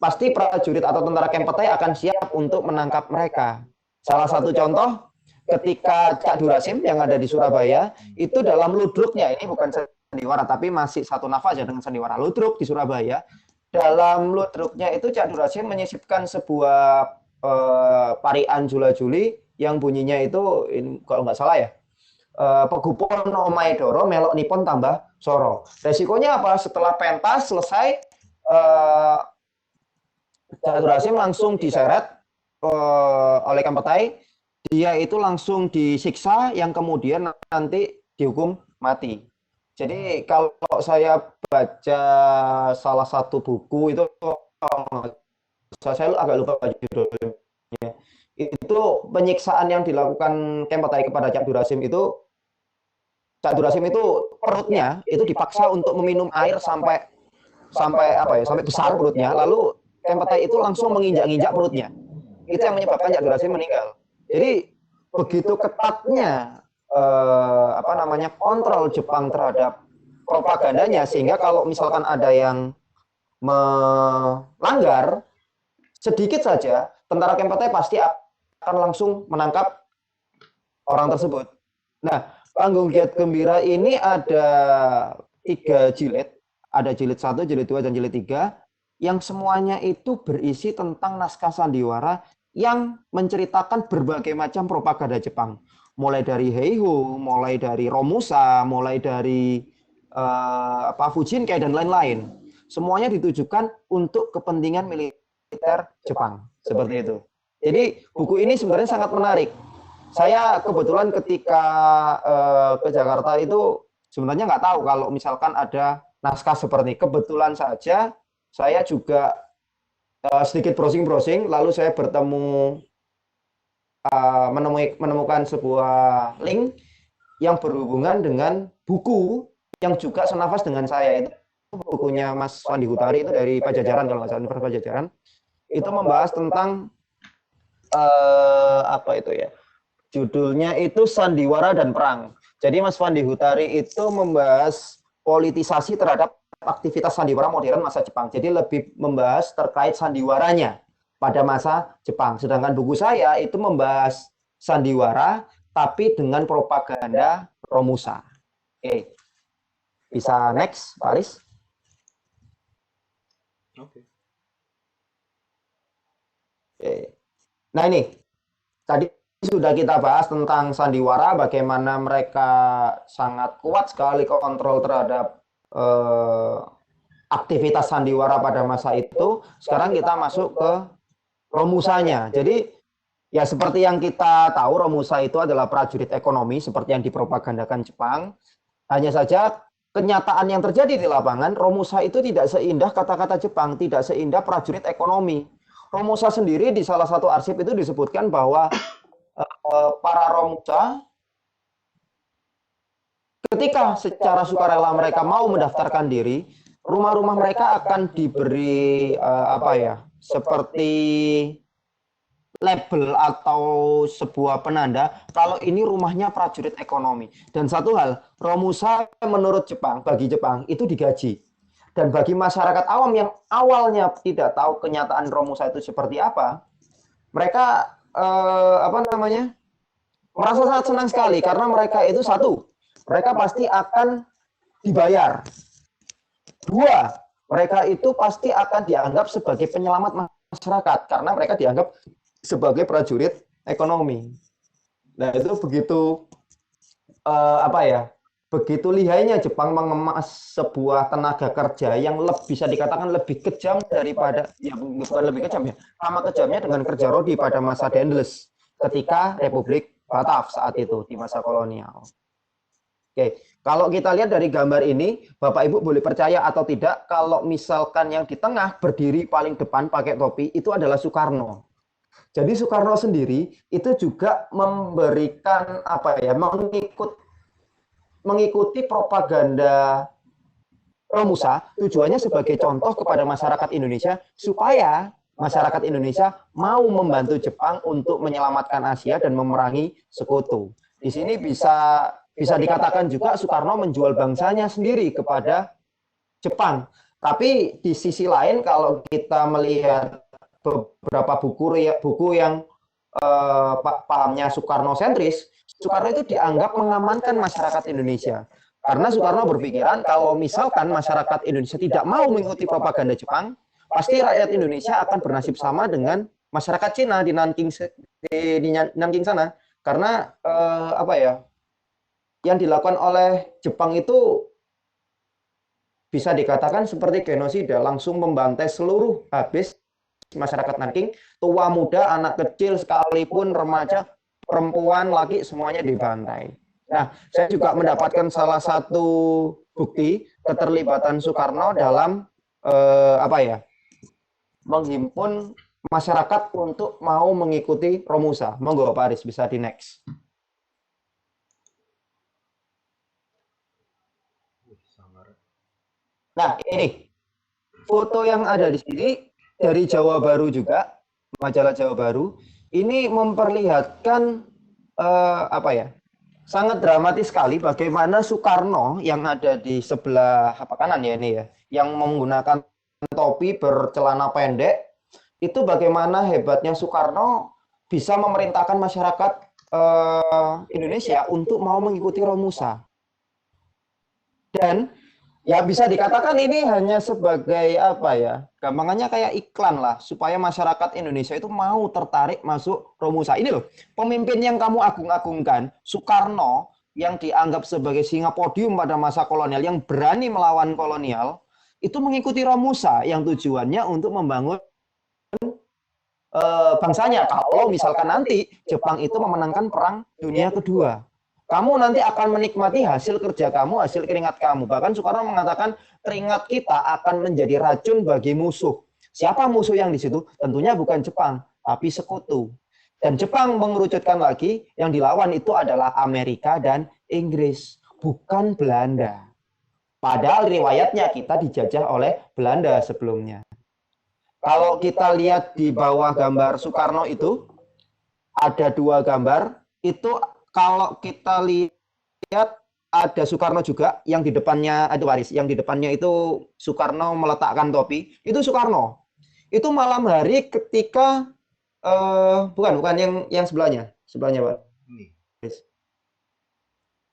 pasti prajurit atau tentara Kempetai akan siap untuk menangkap mereka. Salah satu contoh ketika Cak Durasim yang ada di Surabaya itu dalam ludruknya, ini bukan sandiwara tapi masih satu nafas ya dengan sandiwara, ludruk di Surabaya. Dalam ludruknya itu Cak Durasim menyisipkan sebuah parian jula-juli yang bunyinya itu kalau nggak salah ya, Pegupon omae doro melok nipon tambah soro. Resikonya apa? Setelah pentas selesai, Cak Durasim langsung diseret oleh Kempetai. Dia itu langsung disiksa yang kemudian nanti dihukum mati. Jadi kalau saya baca salah satu buku itu, saya agak lupa judulnya. Itu penyiksaan yang dilakukan Kempetai kepada Cak Durasim itu, Cak Durasim itu perutnya itu dipaksa untuk meminum air sampai besar perutnya, lalu Kempetai itu langsung menginjak-injak perutnya. Itu yang menyebabkan Cak Durasim meninggal. Jadi begitu ketatnya kontrol Jepang terhadap propagandanya, sehingga kalau misalkan ada yang melanggar sedikit saja, tentara Kempetai pasti akan langsung menangkap orang tersebut. Nah, Panggung Giat Gembira ini ada 3 jilid, ada jilid 1, jilid 2, dan jilid 3, yang semuanya itu berisi tentang naskah sandiwara yang menceritakan berbagai macam propaganda Jepang, mulai dari Heiho, mulai dari Romusa, mulai dari Fujinkai dan lain-lain. Semuanya ditujukan untuk kepentingan militer Jepang, seperti itu. Jadi buku ini sebenarnya sangat menarik. Saya kebetulan ketika ke Jakarta itu sebenarnya nggak tahu kalau misalkan ada naskah seperti ini. Kebetulan saja saya juga sedikit browsing-browsing, lalu saya menemukan sebuah link yang berhubungan dengan buku yang juga senafas dengan saya. Itu bukunya Mas Wandi Hutari, itu dari Pajajaran kalau nggak salah, Universitas Pajajaran. Itu membahas tentang judulnya itu Sandiwara dan Perang. Jadi Mas Wandi Hutari itu membahas politisasi terhadap aktivitas sandiwara modern masa Jepang. Jadi lebih membahas terkait sandiwaranya pada masa Jepang. Sedangkan buku saya itu membahas sandiwara tapi dengan propaganda Romusa. Oke. Bisa next, Pak Aris? Oke. Nah ini, tadi sudah kita bahas tentang sandiwara, bagaimana mereka sangat kuat sekali kontrol terhadap aktivitas sandiwara pada masa itu. Sekarang kita masuk ke Romusanya. Jadi ya seperti yang kita tahu, Romusa itu adalah prajurit ekonomi seperti yang dipropagandakan Jepang. Hanya saja kenyataan yang terjadi di lapangan, Romusa itu tidak seindah kata-kata Jepang, tidak seindah prajurit ekonomi. Romusa sendiri di salah satu arsip itu disebutkan bahwa para Romusa ketika secara sukarela mereka mau mendaftarkan diri, rumah-rumah mereka akan diberi apa ya, seperti label atau sebuah penanda kalau ini rumahnya prajurit ekonomi. Dan satu hal, Romusa menurut Jepang, bagi Jepang itu digaji. Dan bagi masyarakat awam yang awalnya tidak tahu kenyataan Romusa itu seperti apa, mereka apa namanya, merasa sangat senang sekali karena mereka itu satu, mereka pasti akan dibayar. Dua, mereka itu pasti akan dianggap sebagai penyelamat masyarakat karena mereka dianggap sebagai prajurit ekonomi. Nah itu begitu apa ya? Begitu lihainya Jepang mengemas sebuah tenaga kerja yang bisa dikatakan lebih kejam daripada, ya bukan lebih kejam ya, sama kejamnya dengan kerja rodi pada masa Daendels ketika Republik Batav saat itu di masa kolonial. Oke, kalau kita lihat dari gambar ini, Bapak Ibu boleh percaya atau tidak, kalau misalkan yang di tengah berdiri paling depan pakai topi itu adalah Soekarno. Jadi Soekarno sendiri itu juga memberikan apa ya, mengikuti propaganda Romusa, tujuannya sebagai contoh kepada masyarakat Indonesia supaya masyarakat Indonesia mau membantu Jepang untuk menyelamatkan Asia dan memerangi sekutu. Di sini bisa dikatakan juga Soekarno menjual bangsanya sendiri kepada Jepang. Tapi di sisi lain kalau kita melihat beberapa buku yang pahamnya Soekarno sentris, Soekarno itu dianggap mengamankan masyarakat Indonesia. Karena Soekarno berpikiran kalau misalkan masyarakat Indonesia tidak mau mengikuti propaganda Jepang, pasti rakyat Indonesia akan bernasib sama dengan masyarakat Cina di Nanking sana. Karena apa ya, yang dilakukan oleh Jepang itu bisa dikatakan seperti genosida, langsung membantai seluruh habis masyarakat Nanking, tua muda, anak kecil sekalipun, remaja, perempuan, laki, semuanya dibantai. Nah, saya juga mendapatkan salah satu bukti keterlibatan Soekarno dalam apa ya, menghimpun masyarakat untuk mau mengikuti Romusa. Monggo Pak Aris, bisa di next. Nah, ini foto yang ada di sini dari Jawa Baru juga, majalah Jawa Baru. Ini memperlihatkan apa ya, sangat dramatis sekali bagaimana Soekarno yang ada di sebelah kanan ya ini ya, yang menggunakan topi bercelana pendek, itu bagaimana hebatnya Soekarno bisa memerintahkan masyarakat Indonesia untuk mau mengikuti Romusa. Dan ya bisa dikatakan ini hanya sebagai apa ya, gampangannya kayak iklan lah, supaya masyarakat Indonesia itu mau tertarik masuk Romusa. Ini loh, pemimpin yang kamu agung-agungkan, Soekarno, yang dianggap sebagai singa podium pada masa kolonial, yang berani melawan kolonial, itu mengikuti Romusa, yang tujuannya untuk membangun bangsanya. Kalau misalkan nanti Jepang itu memenangkan Perang Dunia Kedua, kamu nanti akan menikmati hasil kerja kamu, hasil keringat kamu. Bahkan Soekarno mengatakan keringat kita akan menjadi racun bagi musuh. Siapa musuh yang di situ? Tentunya bukan Jepang, tapi sekutu. Dan Jepang mengerucutkan lagi, yang dilawan itu adalah Amerika dan Inggris, bukan Belanda. Padahal riwayatnya kita dijajah oleh Belanda sebelumnya. Kalau kita lihat di bawah gambar Soekarno itu, ada dua gambar, itu kalau kita lihat ada Soekarno juga, yang di depannya ada Waris, yang di depannya itu Soekarno meletakkan topi, itu Soekarno. Itu malam hari ketika bukan yang sebelahnya Pak.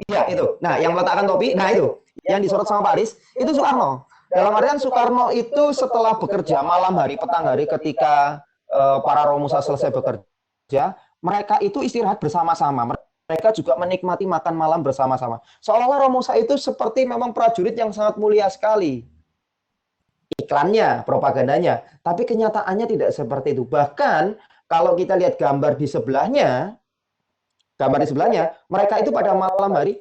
Iya itu. Nah, yang meletakkan topi, nah itu yang disorot sama Pak Aris, itu Soekarno. Dalam artian Soekarno itu setelah bekerja malam hari, petang hari, ketika para Romusa selesai bekerja, mereka itu istirahat bersama-sama. Mereka juga menikmati makan malam bersama-sama. Seolah-olah Romusa itu seperti memang prajurit yang sangat mulia sekali. Iklannya, propagandanya. Tapi kenyataannya tidak seperti itu. Bahkan kalau kita lihat gambar di sebelahnya, mereka itu pada malam hari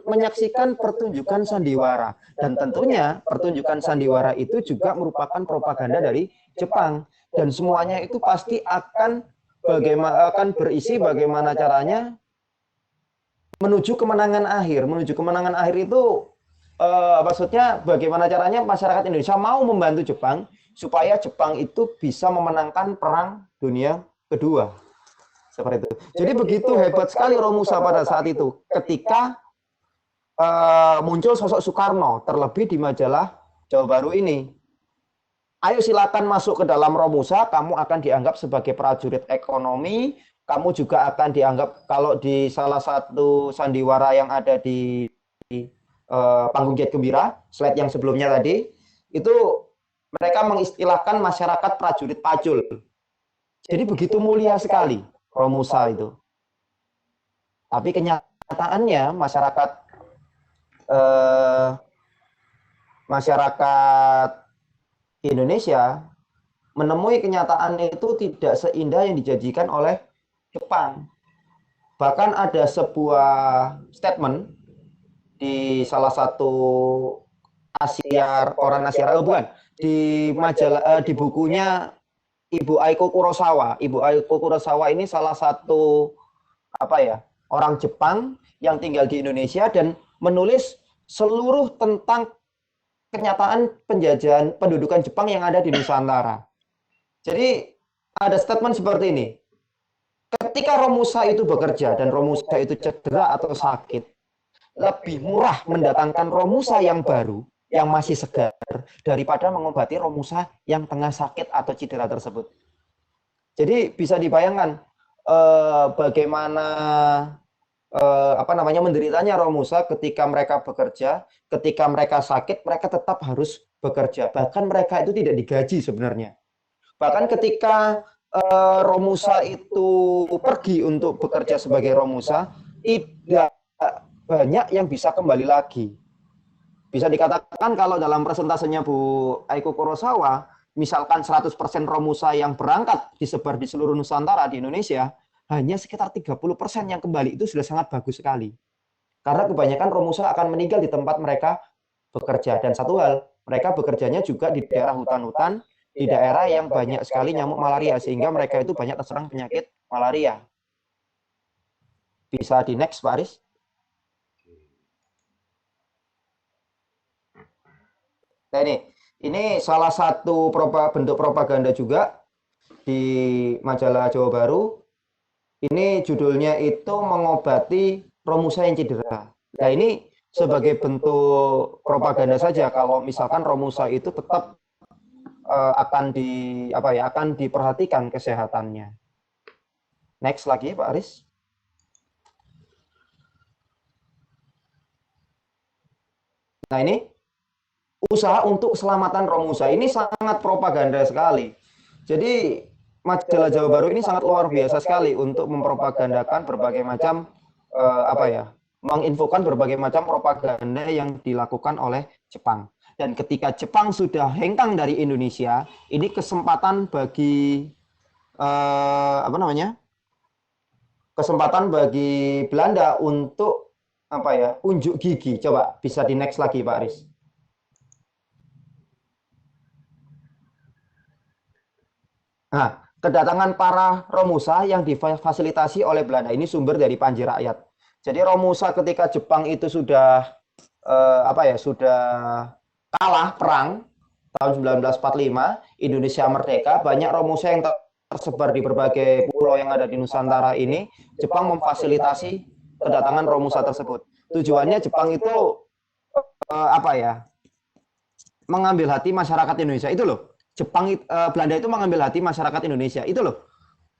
menyaksikan pertunjukan sandiwara. Dan tentunya pertunjukan sandiwara itu juga merupakan propaganda dari Jepang. dan semuanya itu pasti akan berisi bagaimana caranya menuju kemenangan akhir. Menuju kemenangan akhir itu maksudnya bagaimana caranya masyarakat Indonesia mau membantu Jepang supaya Jepang itu bisa memenangkan perang dunia kedua. Seperti itu. Jadi begitu hebat sekali Romusa pada saat itu ketika muncul sosok Soekarno, terlebih di majalah Jawa Baru ini. Ayo silakan masuk ke dalam Romusa, kamu akan dianggap sebagai prajurit ekonomi, kamu juga akan dianggap kalau di salah satu sandiwara yang ada di panggung Giat Gembira, slide yang sebelumnya tadi, itu mereka mengistilahkan masyarakat prajurit pacul. Jadi begitu mulia sekali Romusa itu. Tapi kenyataannya masyarakat Indonesia menemui kenyataan itu tidak seindah yang dijanjikan oleh Jepang. Bahkan ada sebuah statement di salah satu koran Asia, bukan, di majalah di bukunya Ibu Aiko Kurosawa. Ibu Aiko Kurosawa ini salah satu orang Jepang yang tinggal di Indonesia dan menulis seluruh tentang kenyataan penjajahan pendudukan Jepang yang ada di Nusantara. Jadi ada statement seperti ini. Ketika Romusa itu bekerja dan Romusa itu cedera atau sakit, lebih murah mendatangkan Romusa yang baru, yang masih segar, daripada mengobati Romusa yang tengah sakit atau cedera tersebut. Jadi bisa dibayangkan bagaimana menderitanya Romusa ketika mereka bekerja, ketika mereka sakit, mereka tetap harus bekerja. Bahkan mereka itu tidak digaji sebenarnya. Bahkan ketika Romusa itu pergi untuk bekerja sebagai Romusa, tidak banyak yang bisa kembali lagi. Bisa dikatakan kalau dalam presentasenya Bu Aiko Kurosawa, misalkan 100% Romusa yang berangkat disebar di seluruh Nusantara di Indonesia, hanya sekitar 30% yang kembali itu sudah sangat bagus sekali. Karena kebanyakan Romusa akan meninggal di tempat mereka bekerja. Dan satu hal, mereka bekerjanya juga di daerah hutan-hutan, di daerah yang banyak sekali nyamuk malaria, sehingga mereka itu banyak terserang penyakit malaria. Bisa di next, Pak Aris. Nah ini salah satu bentuk propaganda juga di majalah Jawa Baru. Ini judulnya itu mengobati Romusa yang cedera. Nah ini sebagai bentuk propaganda saja kalau misalkan Romusa itu tetap akan diperhatikan kesehatannya. Next lagi Pak Aris. Nah ini usaha untuk keselamatan Romusa ini sangat propaganda sekali. Jadi majalah Jawa Baru ini sangat luar biasa sekali untuk mempropagandakan berbagai macam menginfokan berbagai macam propaganda yang dilakukan oleh Jepang. Dan ketika Jepang sudah hengkang dari Indonesia, ini kesempatan bagi kesempatan bagi Belanda untuk unjuk gigi. Coba bisa di next lagi Pak Aris. Nah, kedatangan para Romusa yang difasilitasi oleh Belanda ini sumber dari Panji Rakyat. Jadi Romusa ketika Jepang itu sudah sudah kalah perang tahun 1945, Indonesia merdeka, banyak Romusa yang tersebar di berbagai pulau yang ada di Nusantara ini. Jepang memfasilitasi kedatangan Romusa tersebut. Tujuannya Jepang itu mengambil hati masyarakat Indonesia itu loh. Belanda itu mengambil hati masyarakat Indonesia itu loh.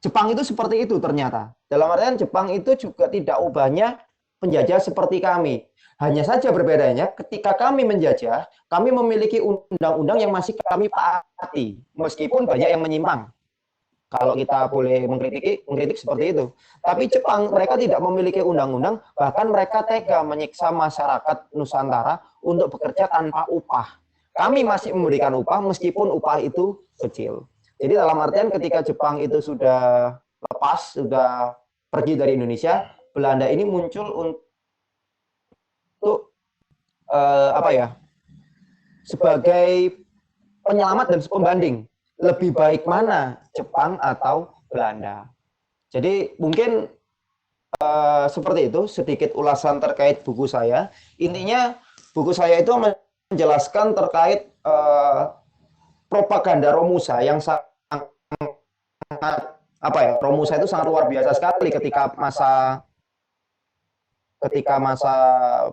Jepang itu seperti itu ternyata. Dalam artian Jepang itu juga tidak ubahnya penjajah seperti kami. Hanya saja berbedanya ketika kami menjajah, kami memiliki undang-undang yang masih kami taati, meskipun banyak yang menyimpang. Kalau kita boleh mengkritik seperti itu. Tapi Jepang mereka tidak memiliki undang-undang, bahkan mereka tega menyiksa masyarakat Nusantara untuk bekerja tanpa upah. Kami masih memberikan upah meskipun upah itu kecil. Jadi dalam artian ketika Jepang itu sudah lepas, sudah pergi dari Indonesia, Belanda ini muncul untuk sebagai penyelamat dan pembanding. lebih baik mana, Jepang atau Belanda. Jadi mungkin seperti itu sedikit ulasan terkait buku saya. Intinya buku saya itu menjelaskan terkait propaganda Romusa yang sangat Romusa itu sangat luar biasa sekali ketika masa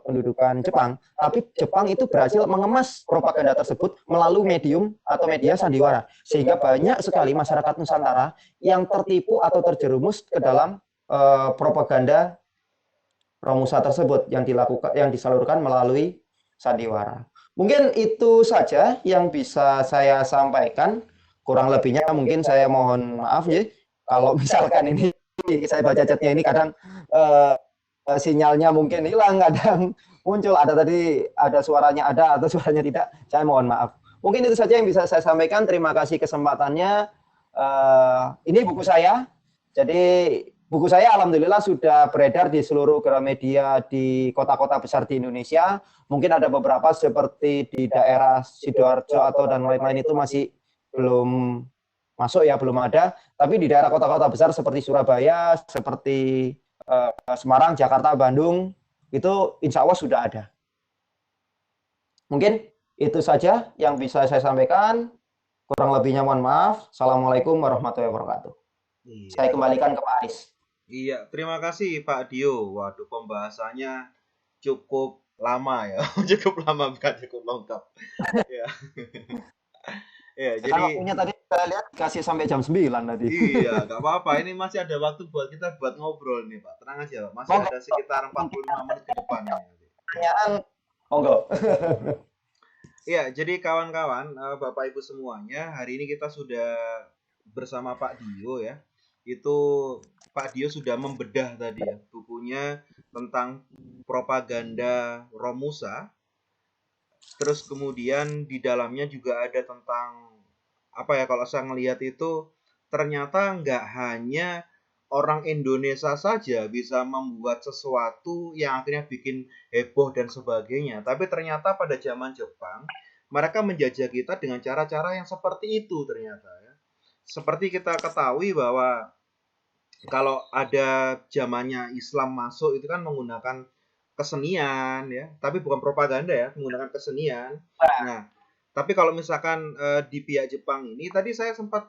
pendudukan Jepang, tapi Jepang itu berhasil mengemas propaganda tersebut melalui medium atau media sandiwara, sehingga banyak sekali masyarakat Nusantara yang tertipu atau terjerumus ke dalam propaganda Romusa tersebut yang disalurkan melalui sandiwara. Mungkin itu saja yang bisa saya sampaikan. Kurang lebihnya mungkin saya mohon maaf ya kalau misalkan ini saya baca chatnya ini kadang sinyalnya mungkin hilang, kadang muncul, ada suaranya ada atau suaranya tidak. Saya mohon maaf. Mungkin itu saja yang bisa saya sampaikan. Terima kasih kesempatannya. Ini buku saya. Jadi buku saya alhamdulillah sudah beredar di seluruh Gramedia di kota-kota besar di Indonesia. Mungkin ada beberapa seperti di daerah Sidoarjo atau dan lain-lain itu masih belum masuk ya, belum ada. Tapi di daerah kota-kota besar seperti Surabaya, seperti Semarang, Jakarta, Bandung, itu insya Allah sudah ada. Mungkin itu saja yang bisa saya sampaikan. Kurang lebihnya mohon maaf. Assalamualaikum warahmatullahi wabarakatuh. Iya. Saya kembalikan ke Pak Aris. Iya, terima kasih Pak Dio. Waduh, pembahasannya cukup lama ya. Cukup lama, bukan cukup lengkap. Ya. Ya, jadi waktunya tadi saya lihat kasih sampai jam 9 tadi. Iya, nggak apa-apa. Ini masih ada waktu buat kita buat ngobrol nih, Pak. Tenang aja, Pak. Masih ada sekitar 45 menit ke depan. Pertanyaan, monggo. Iya, jadi kawan-kawan, Bapak Ibu semuanya, hari ini kita sudah bersama Pak Dio ya. Itu Pak Dio sudah membedah tadi ya bukunya tentang propaganda Romusa. Terus kemudian di dalamnya juga ada tentang apa ya, kalau saya ngelihat itu ternyata nggak hanya orang Indonesia saja bisa membuat sesuatu yang akhirnya bikin heboh dan sebagainya, tapi ternyata pada zaman Jepang mereka menjajah kita dengan cara-cara yang seperti itu ternyata ya. Seperti kita ketahui bahwa kalau ada zamannya Islam masuk itu kan menggunakan kesenian ya, tapi bukan propaganda ya, menggunakan kesenian. Nah, tapi kalau misalkan di pihak Jepang ini, tadi saya sempat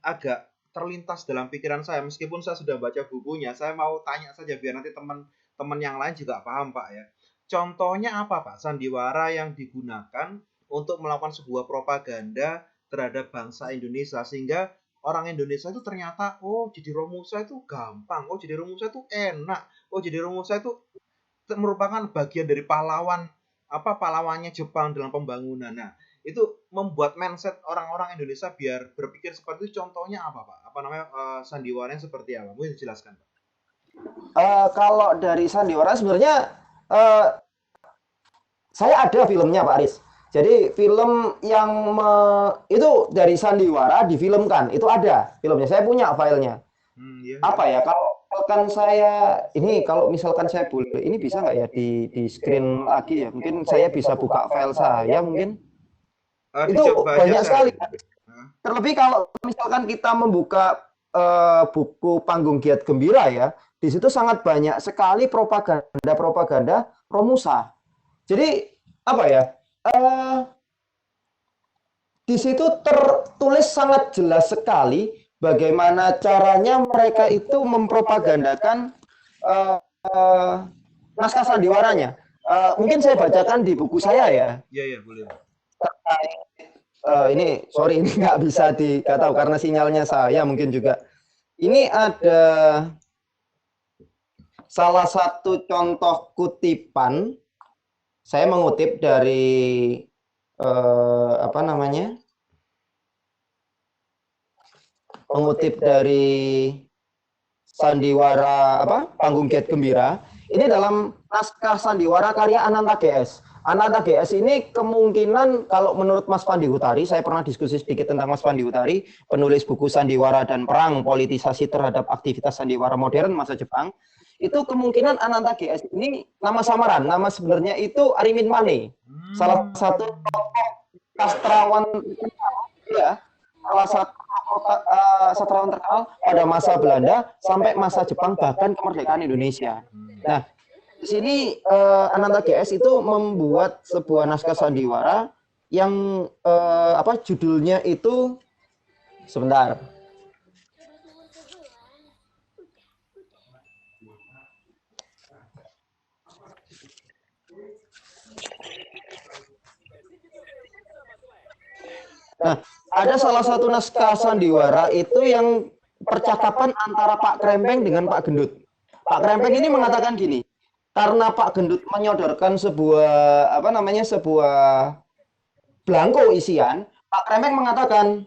agak terlintas dalam pikiran saya, meskipun saya sudah baca bukunya, saya mau tanya saja biar nanti teman-teman yang lain juga paham Pak ya. Contohnya apa Pak, sandiwara yang digunakan untuk melakukan sebuah propaganda terhadap bangsa Indonesia, sehingga orang Indonesia itu ternyata, oh jadi Romusa itu gampang, oh jadi Romusa itu enak, oh jadi Romusa itu merupakan bagian dari pahlawannya Jepang dalam pembangunan. Nah, itu membuat mindset orang-orang Indonesia biar berpikir seperti itu. Contohnya apa Pak? Apa namanya sandiwaranya seperti apa? Mungkin dijelaskan Pak. Kalau dari sandiwara sebenarnya saya ada filmnya Pak Aris. Jadi film yang itu dari sandiwara difilmkan, itu ada filmnya. Saya punya filenya. Iya. Apa ya, kalau misalkan saya boleh, ini bisa nggak ya di screen lagi ya? Mungkin saya bisa buka file saya mungkin. Itu banyak sekali. Terlebih kalau misalkan kita membuka buku Panggung Giat Gembira ya, di situ sangat banyak sekali propaganda Romusa. Jadi apa ya? Di situ tertulis sangat jelas sekali bagaimana caranya mereka itu mempropagandakan naskah sandiwaranya. Mungkin saya bacakan di buku saya ya. Iya, boleh. Ini sorry, ini nggak bisa nggak tahu karena sinyalnya saya mungkin juga. Ini ada salah satu contoh kutipan. Saya mengutip dari mengutip dari sandiwara Panggung Giat Gembira. Ini dalam naskah sandiwara karya Ananta GS. Ananta GS ini kemungkinan kalau menurut Mas Pandi Hutari, saya pernah diskusi sedikit tentang Mas Pandi Hutari, penulis buku Sandiwara dan Perang, Politisasi Terhadap Aktivitas Sandiwara Modern Masa Jepang. Itu kemungkinan Ananta GS ini nama samaran, nama sebenarnya itu Arimin Mane, salah satu tokoh sastrawan ya salah satu sastrawan terkenal pada masa Belanda sampai masa Jepang bahkan kemerdekaan Indonesia. Nah, di sini Ananta GS itu membuat sebuah naskah sandiwara yang judulnya itu sebentar. Nah, ada salah satu naskah sandiwara itu yang percakapan antara Pak Krempeng dengan Pak Gendut. Pak Krempeng ini mengatakan gini, karena Pak Gendut menyodorkan sebuah sebuah belangko isian, Pak Krempeng mengatakan,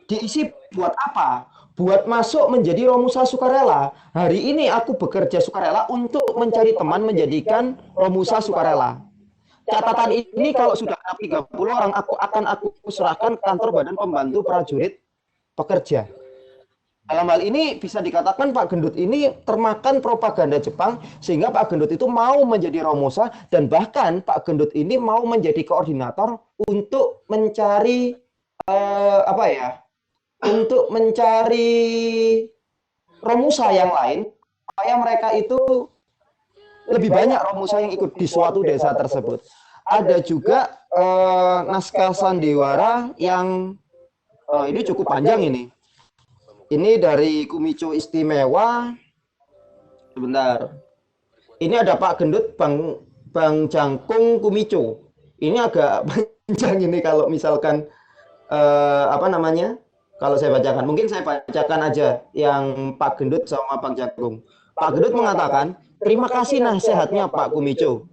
diisi buat apa? Buat masuk menjadi Romusa sukarela. Hari ini aku bekerja sukarela untuk mencari teman menjadikan Romusa sukarela. Catatan ini kalau sudah 30 orang aku serahkan ke kantor Badan Pembantu Prajurit Pekerja. Dalam hal ini bisa dikatakan Pak Gendut ini termakan propaganda Jepang sehingga Pak Gendut itu mau menjadi Romusa dan bahkan Pak Gendut ini mau menjadi koordinator untuk mencari untuk mencari Romusa yang lain supaya mereka itu lebih banyak Romusa yang ikut di suatu desa tersebut. Ada juga naskah sandiwara yang ini cukup panjang ini. Ini dari Kumicho Istimewa. Sebentar. Ini ada Pak Gendut, Bang Jangkung Kumicho. Ini agak panjang ini kalau misalkan kalau saya bacakan. Mungkin saya bacakan aja yang Pak Gendut sama Bang Jangkung. Pak Gendut mengatakan, terima kasih nasihatnya Pak Kumicho.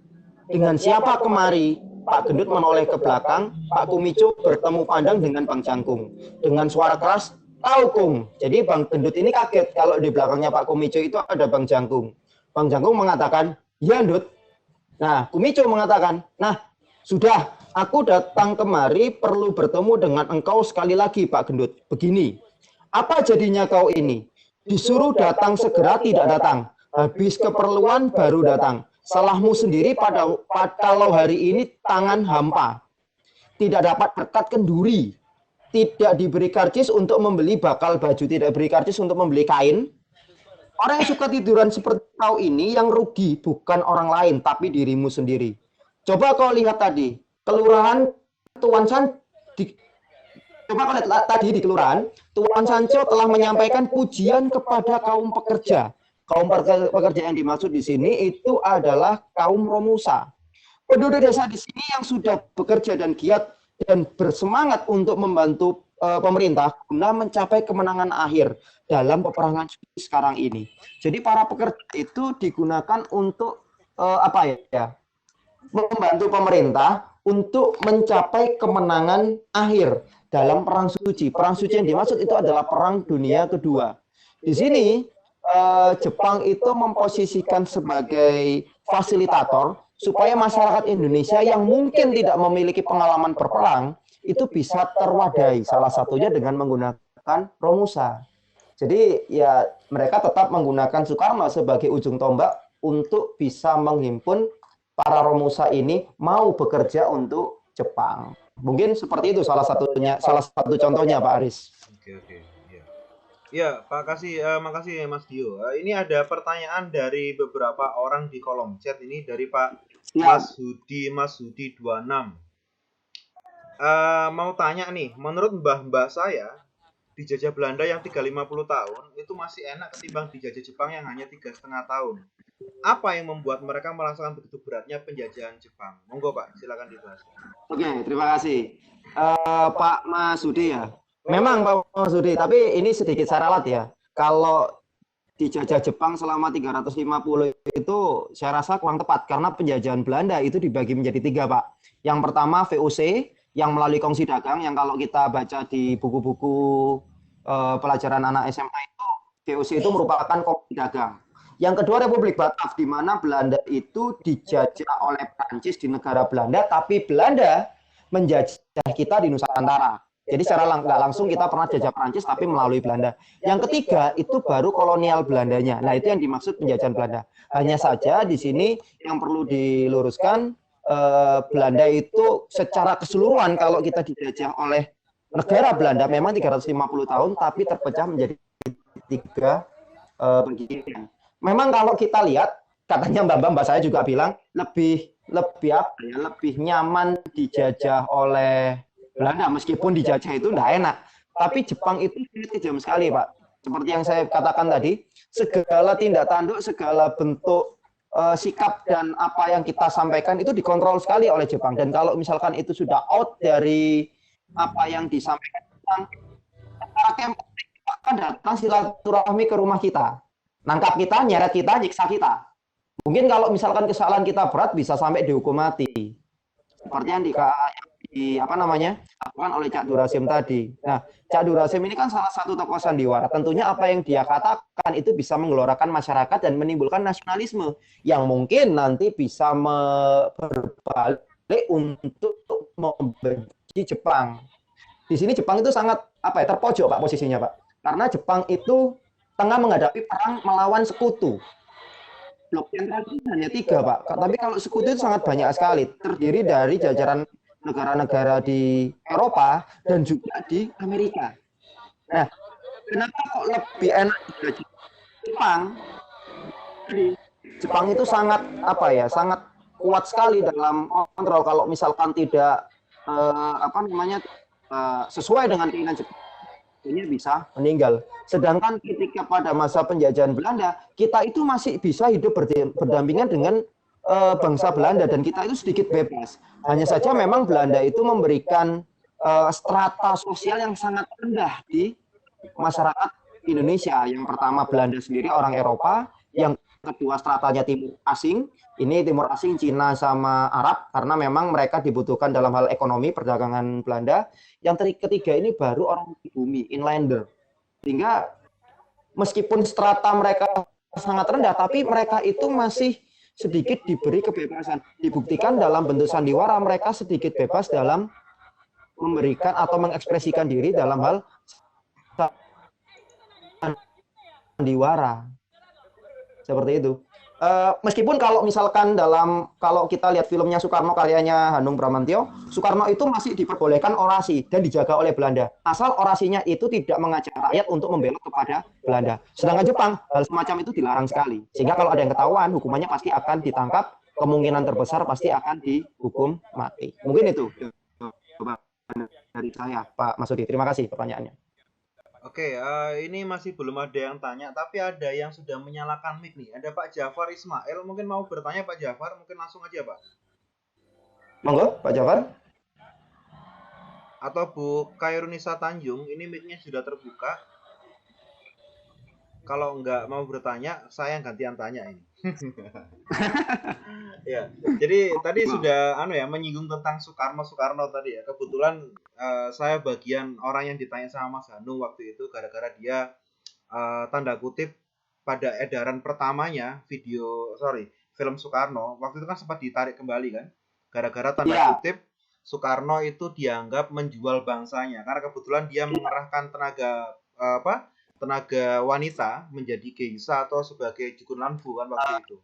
Dengan siapa kemari? Pak Gendut menoleh ke belakang. Pak Kumicho bertemu pandang dengan Bang Jangkung. Dengan suara keras, tahu Kung. Jadi Bang Gendut ini kaget kalau di belakangnya Pak Kumicho itu ada Bang Jangkung. Bang Jangkung mengatakan, ya Ndut. Nah, Kumicho mengatakan, nah sudah, aku datang kemari perlu bertemu dengan engkau sekali lagi Pak Gendut. Begini, apa jadinya kau ini? Disuruh datang segera tidak datang. Habis keperluan baru datang. Salahmu sendiri kalau hari ini tangan hampa. Tidak dapat berkat kenduri. Tidak diberi karcis untuk membeli bakal baju. Tidak diberi karcis untuk membeli kain. Orang yang suka tiduran seperti kau ini yang rugi bukan orang lain tapi dirimu sendiri. Coba kau lihat tadi. Kelurahan Tuan San Coba kau lihat tadi di kelurahan, Tuan Sancho telah menyampaikan pujian kepada kaum pekerja. Kaum pekerja yang dimaksud di sini itu adalah kaum Romusa. Penduduk desa di sini yang sudah bekerja dan giat dan bersemangat untuk membantu pemerintah guna mencapai kemenangan akhir dalam peperangan sekarang ini. Jadi para pekerja itu digunakan untuk membantu pemerintah untuk mencapai kemenangan akhir dalam perang suci. Perang suci yang dimaksud itu adalah Perang Dunia Kedua. Di sini Jepang itu memposisikan sebagai fasilitator supaya masyarakat Indonesia yang mungkin tidak memiliki pengalaman berperang itu bisa terwadai, salah satunya dengan menggunakan Romusa. Jadi ya mereka tetap menggunakan Soekarno sebagai ujung tombak untuk bisa menghimpun para Romusa ini mau bekerja untuk Jepang. Mungkin seperti itu salah satu contohnya Pak Aris. Oke. Ya, makasih Mas Dio. Ini ada pertanyaan dari beberapa orang di kolom chat ini dari Pak Mas Hudi 26. Mau tanya nih, menurut mbah-mbah saya dijajah Belanda yang 350 tahun itu masih enak ketimbang dijajah Jepang yang hanya 3,5 tahun. Apa yang membuat mereka merasakan begitu beratnya penjajahan Jepang? Monggo Pak, silakan dibahas. Oke, terima kasih. Pak Mas Hudi ya. Memang Pak Mas Hudi, tapi ini sedikit saya ralat ya. Kalau dijajah Jepang selama 350 itu saya rasa kurang tepat karena penjajahan Belanda itu dibagi menjadi 3 Pak. Yang pertama VOC yang melalui kongsi dagang yang kalau kita baca di buku-buku pelajaran anak SMA itu VOC itu merupakan kongsi dagang. Yang kedua Republik Batav di mana Belanda itu dijajah oleh Prancis di negara Belanda tapi Belanda menjajah kita di Nusantara. Jadi secara nggak langsung kita pernah jajah Prancis tapi melalui Belanda. Yang ketiga itu baru kolonial Belandanya. Nah itu yang dimaksud penjajahan Belanda. Hanya saja di sini yang perlu diluruskan Belanda itu secara keseluruhan kalau kita dijajah oleh negara Belanda memang 350 tahun, tapi terpecah menjadi 3 bagian. Memang kalau kita lihat, katanya mbak saya juga bilang lebih apa ya, lebih nyaman dijajah oleh Belanda, meskipun dijajah itu enggak enak. Tapi Jepang itu kejam sekali, Pak. Seperti yang saya katakan tadi, segala tindak tanduk, segala bentuk sikap dan apa yang kita sampaikan itu dikontrol sekali oleh Jepang. Dan kalau misalkan itu sudah out dari apa yang disampaikan Jepang, akan datang silaturahmi ke rumah kita, nangkap kita, nyeret kita, nyiksa kita. Mungkin kalau misalkan kesalahan kita berat bisa sampai dihukum mati. Seperti yang lakukan oleh Cak Durasim tadi. Nah, Cak Durasim ini kan salah satu tokoh sandiwara. Tentunya apa yang dia katakan itu bisa menggelorakan masyarakat dan menimbulkan nasionalisme yang mungkin nanti bisa berbalik untuk membenci Jepang. Di sini Jepang itu sangat terpojok, Pak, posisinya, Pak. Karena Jepang itu tengah menghadapi perang melawan sekutu. Blok sentral itu hanya 3, Pak. Tapi kalau sekutu itu sangat banyak sekali. Terdiri dari jajaran negara-negara di Eropa dan juga di Amerika. Nah, kenapa kok lebih enak di Jepang? Jepang itu sangat sangat kuat sekali dalam kontrol. Kalau misalkan tidak sesuai dengan keinginan Jepang, ini bisa meninggal. Sedangkan ketika pada masa penjajahan Belanda, kita itu masih bisa hidup berdampingan dengan bangsa Belanda dan kita itu sedikit bebas. Hanya saja memang Belanda itu memberikan strata sosial yang sangat rendah di masyarakat Indonesia. Yang pertama Belanda sendiri orang Eropa, yang kedua stratanya timur asing. Ini timur asing Cina sama Arab karena memang mereka dibutuhkan dalam hal ekonomi perdagangan Belanda. Yang ketiga ini baru orang bumi, inlander. Sehingga meskipun strata mereka sangat rendah, tapi mereka itu masih sedikit diberi kebebasan. Dibuktikan dalam bentuk sandiwara, mereka sedikit bebas dalam memberikan atau mengekspresikan diri dalam hal sandiwara. Seperti itu. Meskipun kalau misalkan kalau kita lihat filmnya Soekarno karyanya Hanung Bramantyo, Soekarno itu masih diperbolehkan orasi dan dijaga oleh Belanda. Asal orasinya itu tidak mengajak rakyat untuk membelot kepada Belanda. Sedangkan Jepang, hal semacam itu dilarang sekali. Sehingga kalau ada yang ketahuan, hukumannya pasti akan ditangkap, kemungkinan terbesar pasti akan dihukum mati. Mungkin itu dari saya, Pak Masudi. Terima kasih pertanyaannya. Oke, ini masih belum ada yang tanya, tapi ada yang sudah menyalakan mic nih. Ada Pak Jafar Ismail, mungkin mau bertanya Pak Jafar, mungkin langsung aja Pak. Monggo, Pak Jafar. Atau Bu Kairunisa Tanjung, ini mic-nya sudah terbuka. Kalau nggak mau bertanya, saya yang gantian tanya ini. Ya, jadi tadi sudah menyinggung tentang Soekarno tadi ya. Kebetulan saya bagian orang yang ditanya sama Mas Hanung waktu itu gara-gara dia tanda kutip pada edaran pertamanya film Soekarno waktu itu kan sempat ditarik kembali kan gara-gara tanda kutip Soekarno itu dianggap menjual bangsanya karena kebetulan dia mengerahkan tenaga wanita menjadi geisha atau sebagai jukun lanfu kan waktu itu.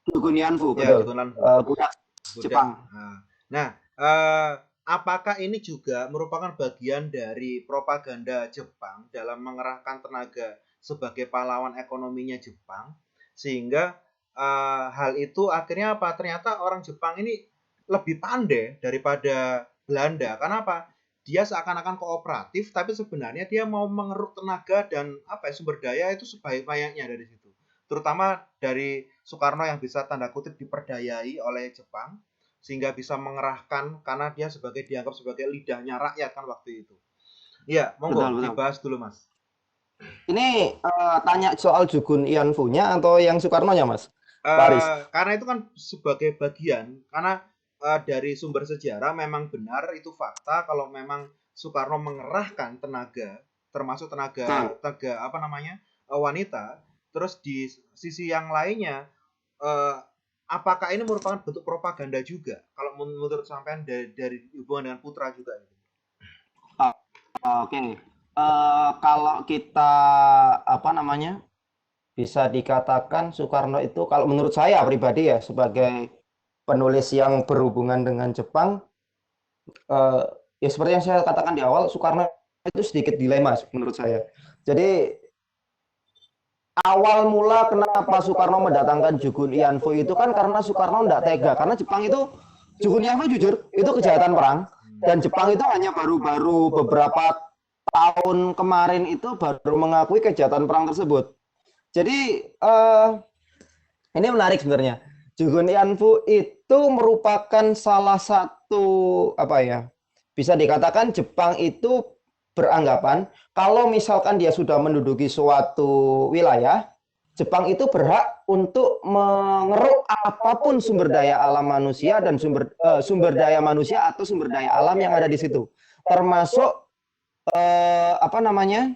Jukun lanfu, ya, betul. Budak Jepang. Nah, apakah ini juga merupakan bagian dari propaganda Jepang dalam mengerahkan tenaga sebagai pahlawan ekonominya Jepang, sehingga hal itu akhirnya apa? Ternyata orang Jepang ini lebih pandai daripada Belanda. Karena apa? Dia seakan-akan kooperatif, tapi sebenarnya dia mau mengeruk tenaga dan sumber daya itu sebaik-baiknya dari situ. Terutama dari Soekarno yang bisa tanda kutip diperdayai oleh Jepang sehingga bisa mengerahkan karena dia dianggap sebagai lidahnya rakyat kan waktu itu. Iya, monggo dibahas dulu Mas. Ini tanya soal Jukun Ianfu-nya atau yang Soekarno-nya Mas? Karena itu kan sebagai bagian karena dari sumber sejarah memang benar itu fakta kalau memang Soekarno mengerahkan tenaga termasuk tenaga wanita. Terus di sisi yang lainnya, apakah ini merupakan bentuk propaganda juga? Kalau menurut sampean dari hubungan dengan putra juga? Oke. Kalau kita bisa dikatakan Soekarno itu kalau menurut saya pribadi ya sebagai penulis yang berhubungan dengan Jepang, ya seperti yang saya katakan di awal, Soekarno itu sedikit dilema menurut saya. Jadi awal mula kenapa Soekarno mendatangkan Jugun Ianfu itu kan karena Soekarno tidak tega, karena Jepang itu, Jugun Ianfu jujur itu kejahatan perang, dan Jepang itu hanya baru-baru beberapa tahun kemarin itu baru mengakui kejahatan perang tersebut. Jadi ini menarik sebenarnya. Jugun Ianfu itu merupakan salah satu apa ya? Bisa dikatakan Jepang itu beranggapan kalau misalkan dia sudah menduduki suatu wilayah, Jepang itu berhak untuk mengeruk apapun sumber daya alam manusia dan sumber daya manusia atau sumber daya alam yang ada di situ, termasuk apa namanya,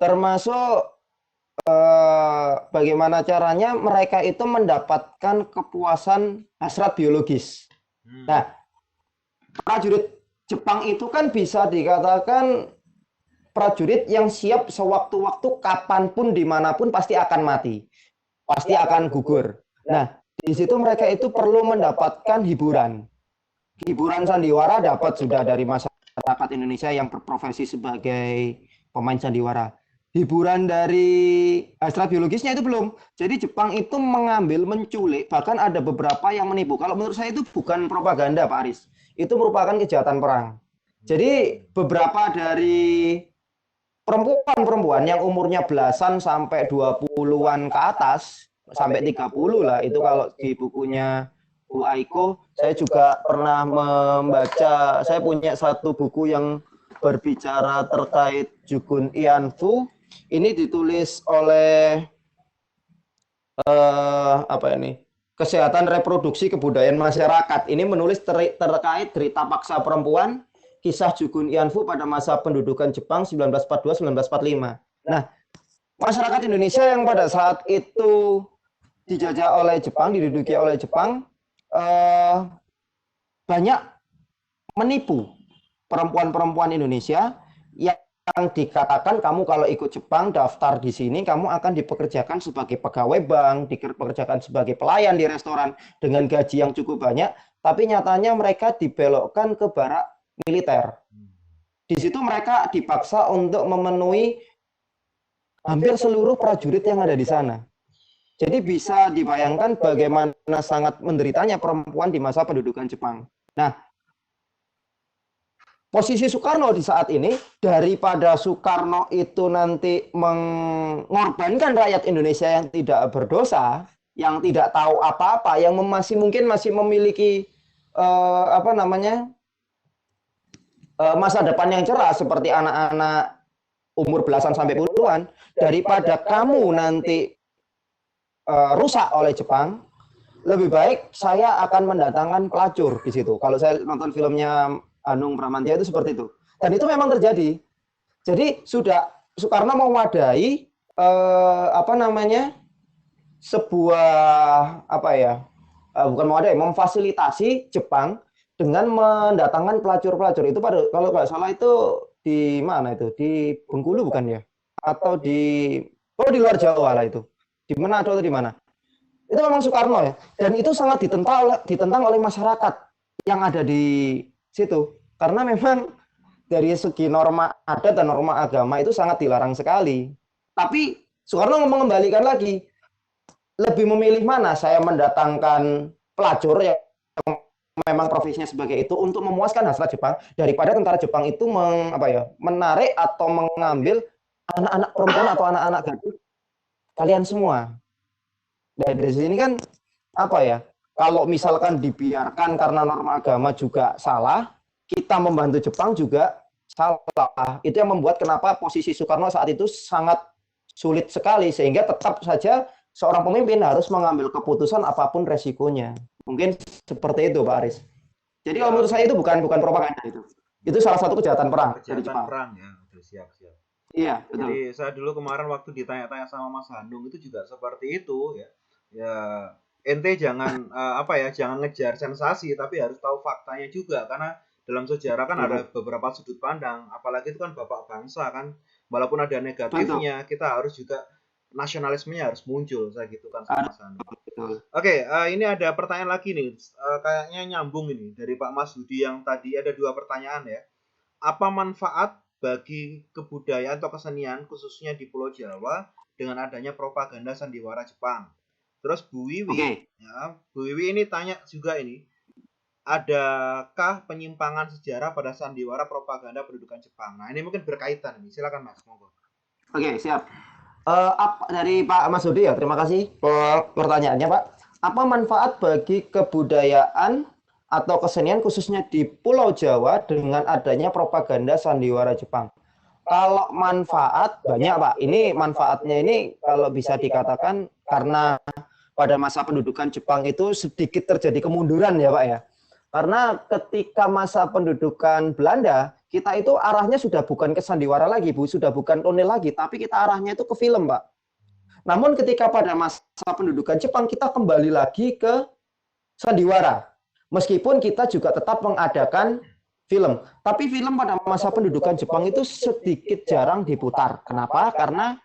termasuk bagaimana caranya mereka itu mendapatkan kepuasan hasrat biologis. Nah, prajurit Jepang itu kan bisa dikatakan prajurit yang siap sewaktu-waktu kapanpun dimanapun pasti akan mati, pasti akan gugur. Nah, di situ mereka itu perlu mendapatkan hiburan. Hiburan sandiwara dapat sudah dari masyarakat Indonesia yang berprofesi sebagai pemain sandiwara. Hiburan dari hasrat biologisnya itu belum. Jadi Jepang itu mengambil, menculik, bahkan ada beberapa yang menipu. Kalau menurut saya itu bukan propaganda, Pak Aris. Itu merupakan kejahatan perang. Jadi beberapa dari perempuan-perempuan yang umurnya belasan sampai 20-an ke atas, sampai 30 lah, itu kalau di bukunya Bu Aiko, saya juga pernah membaca, saya punya satu buku yang berbicara terkait Jugun Ianfu. Ini ditulis oleh apa ini? Kesehatan Reproduksi Kebudayaan Masyarakat. Ini menulis terkait derita paksa perempuan, kisah Jugun Ianfu pada masa pendudukan Jepang 1942-1945. Nah, masyarakat Indonesia yang pada saat itu dijajah oleh Jepang, diduduki oleh Jepang, banyak menipu perempuan-perempuan Indonesia yang dikatakan kamu kalau ikut Jepang daftar di sini kamu akan dipekerjakan sebagai pegawai bank, dipekerjakan sebagai pelayan di restoran dengan gaji yang cukup banyak, tapi nyatanya mereka dibelokkan ke barak militer. Di situ mereka dipaksa untuk memenuhi hampir seluruh prajurit yang ada di sana. Jadi bisa dibayangkan bagaimana sangat menderitanya perempuan di masa pendudukan Jepang. Nah, posisi Soekarno di saat ini, daripada Soekarno itu nanti mengorbankan rakyat Indonesia yang tidak berdosa, yang tidak tahu apa-apa, yang mungkin masih memiliki apa namanya, masa depan yang cerah seperti anak-anak umur belasan sampai puluhan, daripada kamu nanti rusak oleh Jepang, lebih baik saya akan mendatangkan pelacur di situ. Kalau saya nonton filmnya Hanung Bramantya itu seperti itu. Dan itu memang terjadi. Jadi sudah Soekarno mewadahi apa namanya, sebuah apa ya, bukan mewadahi, memfasilitasi Jepang dengan mendatangkan pelacur-pelacur itu pada, kalau nggak salah itu di mana itu, di Bengkulu bukan ya, atau di luar Jawa lah itu, di Manado atau di mana. Itu memang Soekarno ya, dan itu sangat ditentang oleh masyarakat yang ada di situ, karena memang dari segi norma adat dan norma agama itu sangat dilarang sekali. Tapi Soekarno mengembalikan lagi, lebih memilih mana, saya mendatangkan pelacur yang memang profesinya sebagai itu untuk memuaskan hasrat Jepang, daripada tentara Jepang itu menarik atau mengambil anak-anak perempuan atau anak-anak gadis kalian semua. Dari sini kan apa ya, kalau misalkan dibiarkan karena norma agama juga salah, kita membantu Jepang juga salah. Itu yang membuat kenapa posisi Soekarno saat itu sangat sulit sekali, sehingga tetap saja seorang pemimpin harus mengambil keputusan apapun resikonya. Mungkin seperti itu, Pak Aris. Jadi kalau menurut saya itu bukan propaganda itu. Itu salah satu kejahatan perang dari Jepang. Perang ya, siap. Iya, betul. Jadi saya dulu kemarin waktu ditanya-tanya sama Mas Hanung itu juga seperti itu ya. Ya, ente jangan jangan ngejar sensasi, tapi harus tahu faktanya juga, karena dalam sejarah kan ada beberapa sudut pandang, apalagi itu kan bapak bangsa kan, walaupun ada negatifnya, kita harus juga nasionalismenya harus muncul, saya gitu kan sama Mas Hani. Betul. Oke, ini ada pertanyaan lagi nih, kayaknya nyambung ini dari Pak Mas Hudi yang tadi ada 2 pertanyaan ya. Apa manfaat bagi kebudayaan atau kesenian khususnya di Pulau Jawa dengan adanya propaganda sandiwara Jepang? Terus Bu Wiwi, ya, Bu Wiwi ini tanya juga ini, adakah penyimpangan sejarah pada sandiwara propaganda pendudukan Jepang? Nah, ini mungkin berkaitan nih. Silakan Mas, monggo. Oke, siap. Dari Pak Mas Hudi ya, terima kasih pertanyaannya Pak. Apa manfaat bagi kebudayaan atau kesenian khususnya di Pulau Jawa dengan adanya propaganda sandiwara Jepang? Kalau manfaat banyak Pak. Ini manfaatnya ini kalau bisa dikatakan karena pada masa pendudukan Jepang itu sedikit terjadi kemunduran ya Pak ya. Karena ketika masa pendudukan Belanda, kita itu arahnya sudah bukan ke sandiwara lagi, Bu, sudah bukan tonel lagi, tapi kita arahnya itu ke film, Pak. Namun ketika pada masa pendudukan Jepang, kita kembali lagi ke sandiwara. Meskipun kita juga tetap mengadakan film. Tapi film pada masa pendudukan Jepang itu sedikit jarang diputar. Kenapa? Karena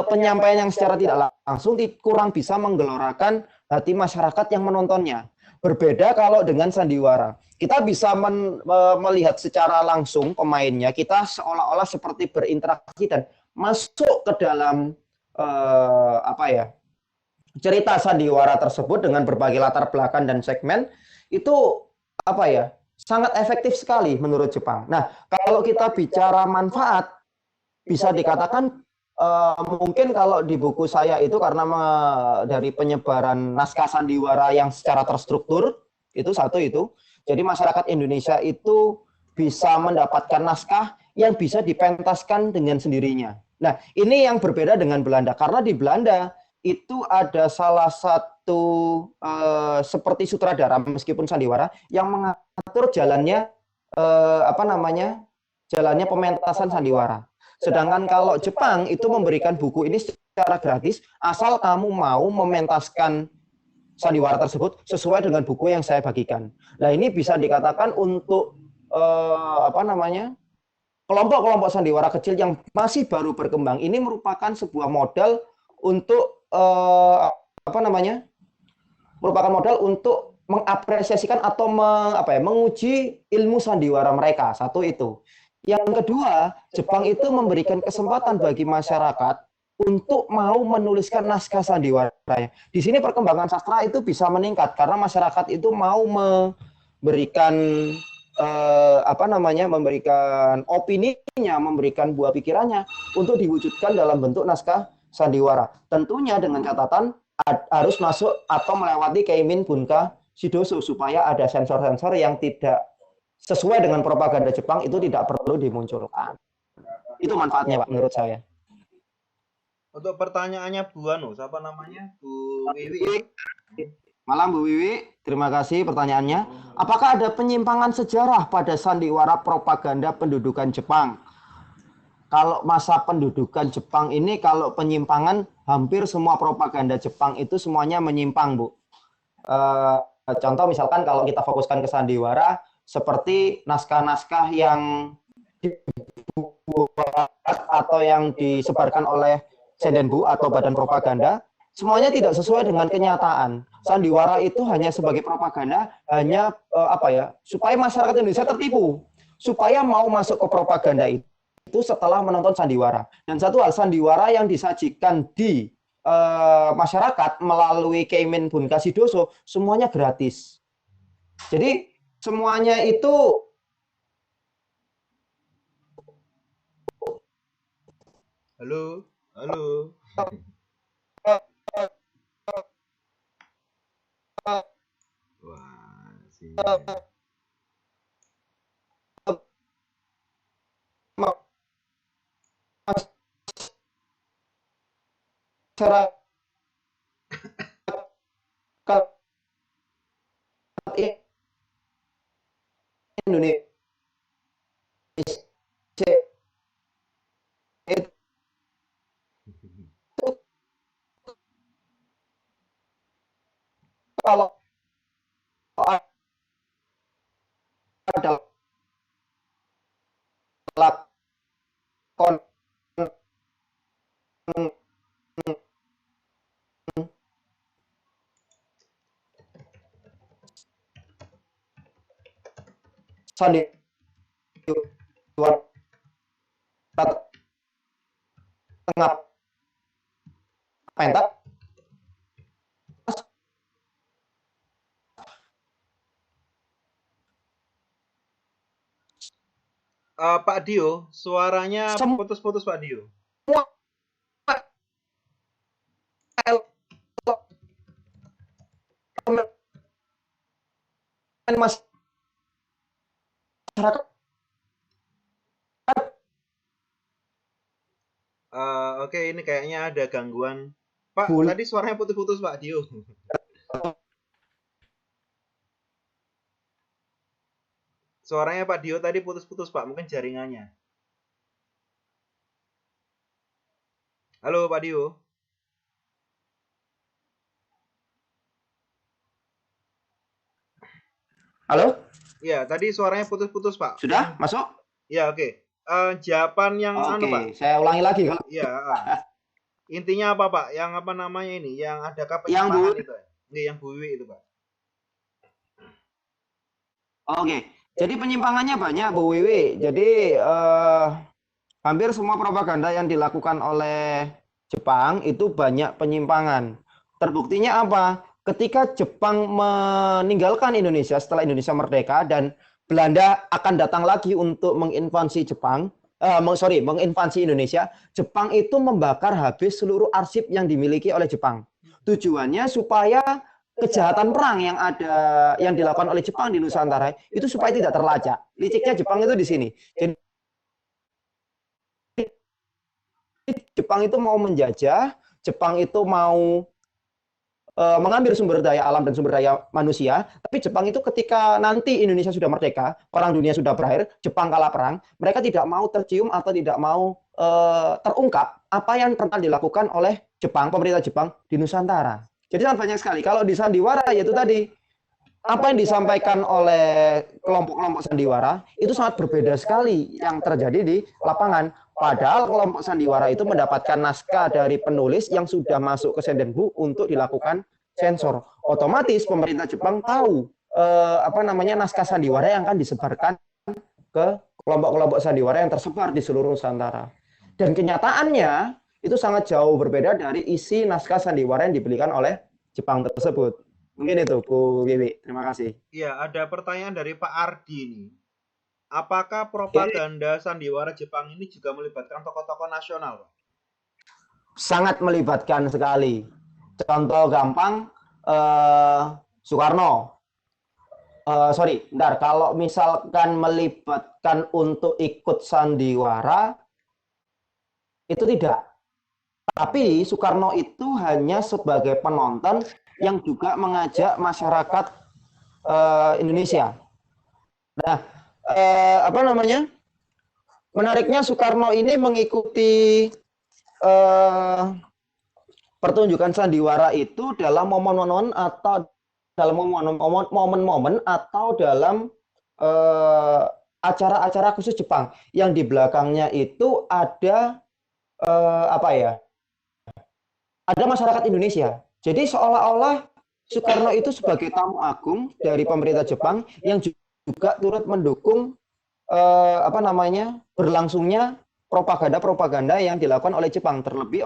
penyampaian yang secara tidak langsung kurang bisa menggelorakan hati masyarakat yang menontonnya. Berbeda kalau dengan sandiwara. Kita bisa melihat secara langsung pemainnya, kita seolah-olah seperti berinteraksi dan masuk ke dalam cerita sandiwara tersebut dengan berbagai latar belakang dan segmen itu sangat efektif sekali menurut Jepang. Nah, kalau kita bicara manfaat, bisa dikatakan mungkin kalau di buku saya itu karena dari penyebaran naskah sandiwara yang secara terstruktur itu satu itu. Jadi masyarakat Indonesia itu bisa mendapatkan naskah yang bisa dipentaskan dengan sendirinya. Nah, ini yang berbeda dengan Belanda karena di Belanda itu ada salah satu seperti sutradara meskipun sandiwara yang mengatur jalannya jalannya pementasan sandiwara. Sedangkan kalau Jepang itu memberikan buku ini secara gratis, asal kamu mau mementaskan sandiwara tersebut sesuai dengan buku yang saya bagikan. Nah, ini bisa dikatakan untuk kelompok-kelompok sandiwara kecil yang masih baru berkembang. Ini merupakan sebuah modal untuk merupakan modal untuk mengapresiasikan atau menguji ilmu sandiwara mereka. Satu itu. Yang kedua, Jepang itu memberikan kesempatan bagi masyarakat untuk mau menuliskan naskah sandiwara. Di sini perkembangan sastra itu bisa meningkat karena masyarakat itu mau memberikan memberikan opininya, memberikan buah pikirannya untuk diwujudkan dalam bentuk naskah sandiwara. Tentunya dengan catatan harus masuk atau melewati Keimin Bunka Shidoso supaya ada sensor-sensor yang tidak sesuai dengan propaganda Jepang itu tidak perlu dimunculkan. Itu manfaatnya Pak menurut saya. Untuk pertanyaannya Bu siapa namanya? Bu Wiwi. Malam Bu Wiwi, terima kasih pertanyaannya. Apakah ada penyimpangan sejarah pada sandiwara propaganda pendudukan Jepang? Kalau masa pendudukan Jepang ini, kalau penyimpangan, hampir semua propaganda Jepang itu semuanya menyimpang, Bu. Contoh misalkan kalau kita fokuskan ke sandiwara, seperti naskah-naskah yang dibuat atau yang disebarkan oleh Sendenbu atau badan propaganda, semuanya tidak sesuai dengan kenyataan. Sandiwara itu hanya sebagai propaganda, hanya supaya masyarakat Indonesia tertipu, supaya mau masuk ke propaganda itu setelah menonton sandiwara. Dan satu hal, sandiwara yang disajikan di masyarakat melalui Keimin Bunka Shidoso semuanya gratis. Jadi semuanya itu Halo. Wah, Indonesia kalau ada lakon sandiwara tengah pentas. Pak Dio, suaranya Semua putus-putus Pak Dio. masyarakat Oke, ini kayaknya ada gangguan. Pak, boleh tadi suaranya putus-putus Pak Dio. Suaranya Pak Dio tadi putus-putus Pak, mungkin jaringannya. Halo Pak Dio. Halo? Iya, tadi suaranya putus-putus Pak. Sudah masuk? Ya, oke. Jawaban yang anu Pak. Oke, saya ulangi lagi kalau Iya, intinya apa Pak? Yang apa namanya ini? Yang ada yang Bu. penyimpangan itu. Nggih, yang Bu Wiwi itu Pak. Oke, jadi penyimpangannya banyak Bu Wiwi. Jadi hampir semua propaganda yang dilakukan oleh Jepang itu banyak penyimpangan. Terbuktinya apa? Ketika Jepang meninggalkan Indonesia setelah Indonesia merdeka dan Belanda akan datang lagi untuk menginvasi menginvasi Indonesia, Jepang itu membakar habis seluruh arsip yang dimiliki oleh Jepang. Tujuannya supaya kejahatan perang yang dilakukan oleh Jepang di Nusantara itu supaya tidak terlacak. Liciknya Jepang itu di sini. Jadi Jepang itu mau menjajah, Jepang itu mau mengambil sumber daya alam dan sumber daya manusia, tapi Jepang itu ketika nanti Indonesia sudah merdeka, perang dunia sudah berakhir, Jepang kalah perang, mereka tidak mau tercium atau tidak mau terungkap apa yang pernah dilakukan oleh Jepang, pemerintah Jepang di Nusantara. Jadi sangat banyak sekali. Kalau di sandiwara yaitu tadi apa yang disampaikan oleh kelompok-kelompok sandiwara itu sangat berbeda sekali yang terjadi di lapangan. Padahal kelompok sandiwara itu mendapatkan naskah dari penulis yang sudah masuk ke Sendenbu untuk dilakukan sensor. Otomatis pemerintah Jepang tahu naskah sandiwara yang akan disebarkan ke kelompok-kelompok sandiwara yang tersebar di seluruh Nusantara. Dan kenyataannya itu sangat jauh berbeda dari isi naskah sandiwara yang diberikan oleh Jepang tersebut. Mungkin itu Bu Wiwi. Terima kasih. Iya, ada pertanyaan dari Pak Ardi nih. Apakah propaganda sandiwara Jepang ini juga melibatkan tokoh-tokoh nasional, Pak? Sangat melibatkan sekali. Contoh gampang, Soekarno. Kalau misalkan melibatkan untuk ikut sandiwara, itu tidak. Tapi Soekarno itu hanya sebagai penonton yang juga mengajak masyarakat Indonesia. Nah, menariknya Soekarno ini mengikuti pertunjukan sandiwara itu dalam momen-momen atau dalam momen-momen atau dalam acara-acara khusus Jepang yang di belakangnya itu ada ada masyarakat Indonesia. Jadi seolah-olah Soekarno itu sebagai tamu agung dari pemerintah Jepang yang juga turut mendukung berlangsungnya propaganda yang dilakukan oleh Jepang, terlebih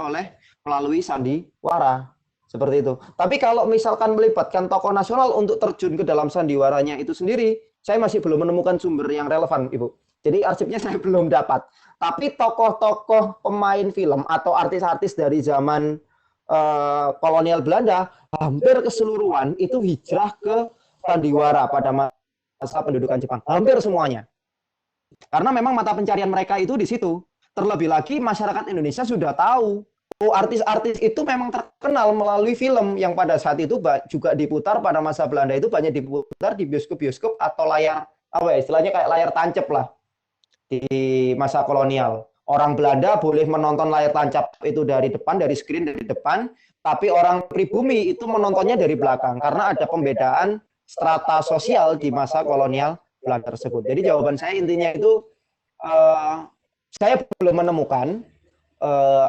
melalui sandiwara seperti itu. Tapi kalau misalkan melibatkan tokoh nasional untuk terjun ke dalam sandiwaranya itu sendiri, saya masih belum menemukan sumber yang relevan, Ibu. Jadi arsipnya saya belum dapat. Tapi tokoh-tokoh pemain film atau artis-artis dari zaman kolonial Belanda hampir keseluruhan itu hijrah ke sandiwara pada masa pendudukan Jepang. Hampir semuanya. Karena memang mata pencarian mereka itu di situ. Terlebih lagi masyarakat Indonesia sudah tahu artis-artis itu memang terkenal melalui film yang pada saat itu juga diputar pada masa Belanda itu banyak diputar di bioskop-bioskop atau layar istilahnya kayak layar tancap lah di masa kolonial. Orang Belanda boleh menonton layar tancap itu dari screen dari depan, tapi orang pribumi itu menontonnya dari belakang karena ada pembedaan strata sosial di masa kolonial Belanda tersebut. Jadi jawaban saya intinya itu saya belum menemukan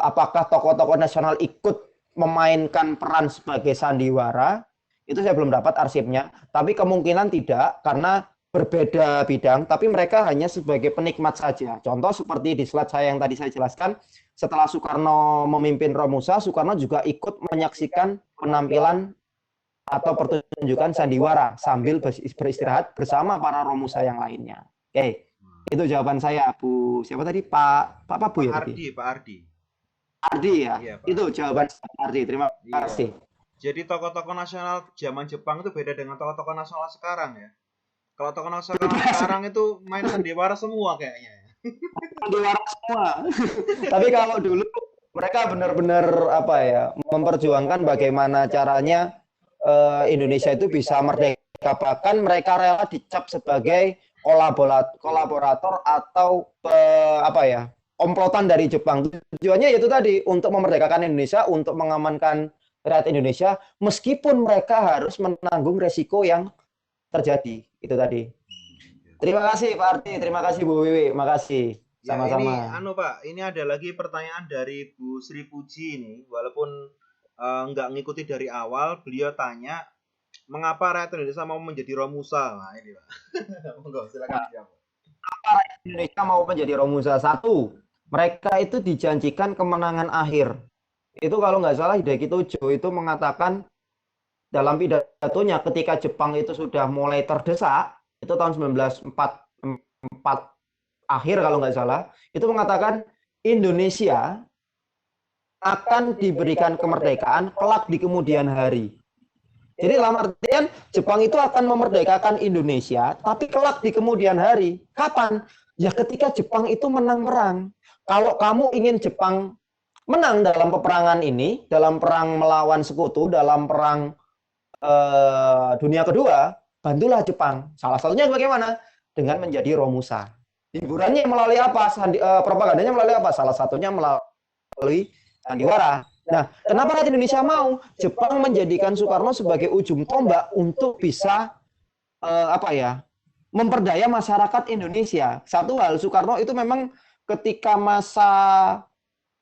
apakah tokoh-tokoh nasional ikut memainkan peran sebagai sandiwara, itu saya belum dapat arsipnya, tapi kemungkinan tidak karena berbeda bidang, tapi mereka hanya sebagai penikmat saja. Contoh seperti di slide saya yang tadi saya jelaskan, setelah Soekarno memimpin Romusa, Soekarno juga ikut menyaksikan penampilan atau pertunjukan sandiwara sambil beristirahat bersama para Romusa yang lainnya. Oke, itu jawaban saya, Bu. Siapa tadi? Pak Bu ya tadi? Pak Ardi. Ardi ya? Iya, Pak. Itu jawaban Ardi. Terima kasih. Jadi tokoh-tokoh nasional zaman Jepang itu beda dengan tokoh-tokoh nasional sekarang ya. Kalau tokoh nasional sekarang itu main sandiwara semua kayaknya. Sandiwara semua. Tapi kalau dulu mereka benar-benar apa ya, memperjuangkan bagaimana caranya Indonesia itu bisa merdeka. Bahkan mereka rela dicap sebagai kolaborator atau apa ya, komplotan dari Jepang. Tujuannya yaitu tadi untuk memerdekakan Indonesia, untuk mengamankan rakyat Indonesia, meskipun mereka harus menanggung resiko yang terjadi. Itu tadi. Terima kasih Pak Arti, terima kasih Bu Wiwi, makasih. Sama-sama. Ya, ini Pak, ini ada lagi pertanyaan dari Bu Sri Puji ini, walaupun nggak ngikuti dari awal, beliau tanya mengapa rakyat Indonesia mau menjadi Romusa. Nah ini Pak. Monggo silakan siapa. Mengapa rakyat Indonesia mau menjadi Romusa? Satu, mereka itu dijanjikan kemenangan akhir. Itu kalau nggak salah Hideki Tojo itu mengatakan dalam pidatonya ketika Jepang itu sudah mulai terdesak, itu tahun 1944 akhir kalau nggak salah, itu mengatakan Indonesia akan diberikan kemerdekaan kelak di kemudian hari. Jadi dalam artian Jepang itu akan memerdekakan Indonesia, tapi kelak di kemudian hari. Kapan? Ya ketika Jepang itu menang perang. Kalau kamu ingin Jepang menang dalam peperangan ini, dalam perang melawan sekutu, dalam perang dunia kedua, bantulah Jepang. Salah satunya bagaimana? Dengan menjadi Romusa. Hiburannya melalui apa? Propagandanya melalui apa? Salah satunya melalui sandiwara. Nah, kenapa rakyat Indonesia mau? Jepang menjadikan Soekarno sebagai ujung tombak untuk bisa memperdaya masyarakat Indonesia. Satu hal, Soekarno itu memang ketika masa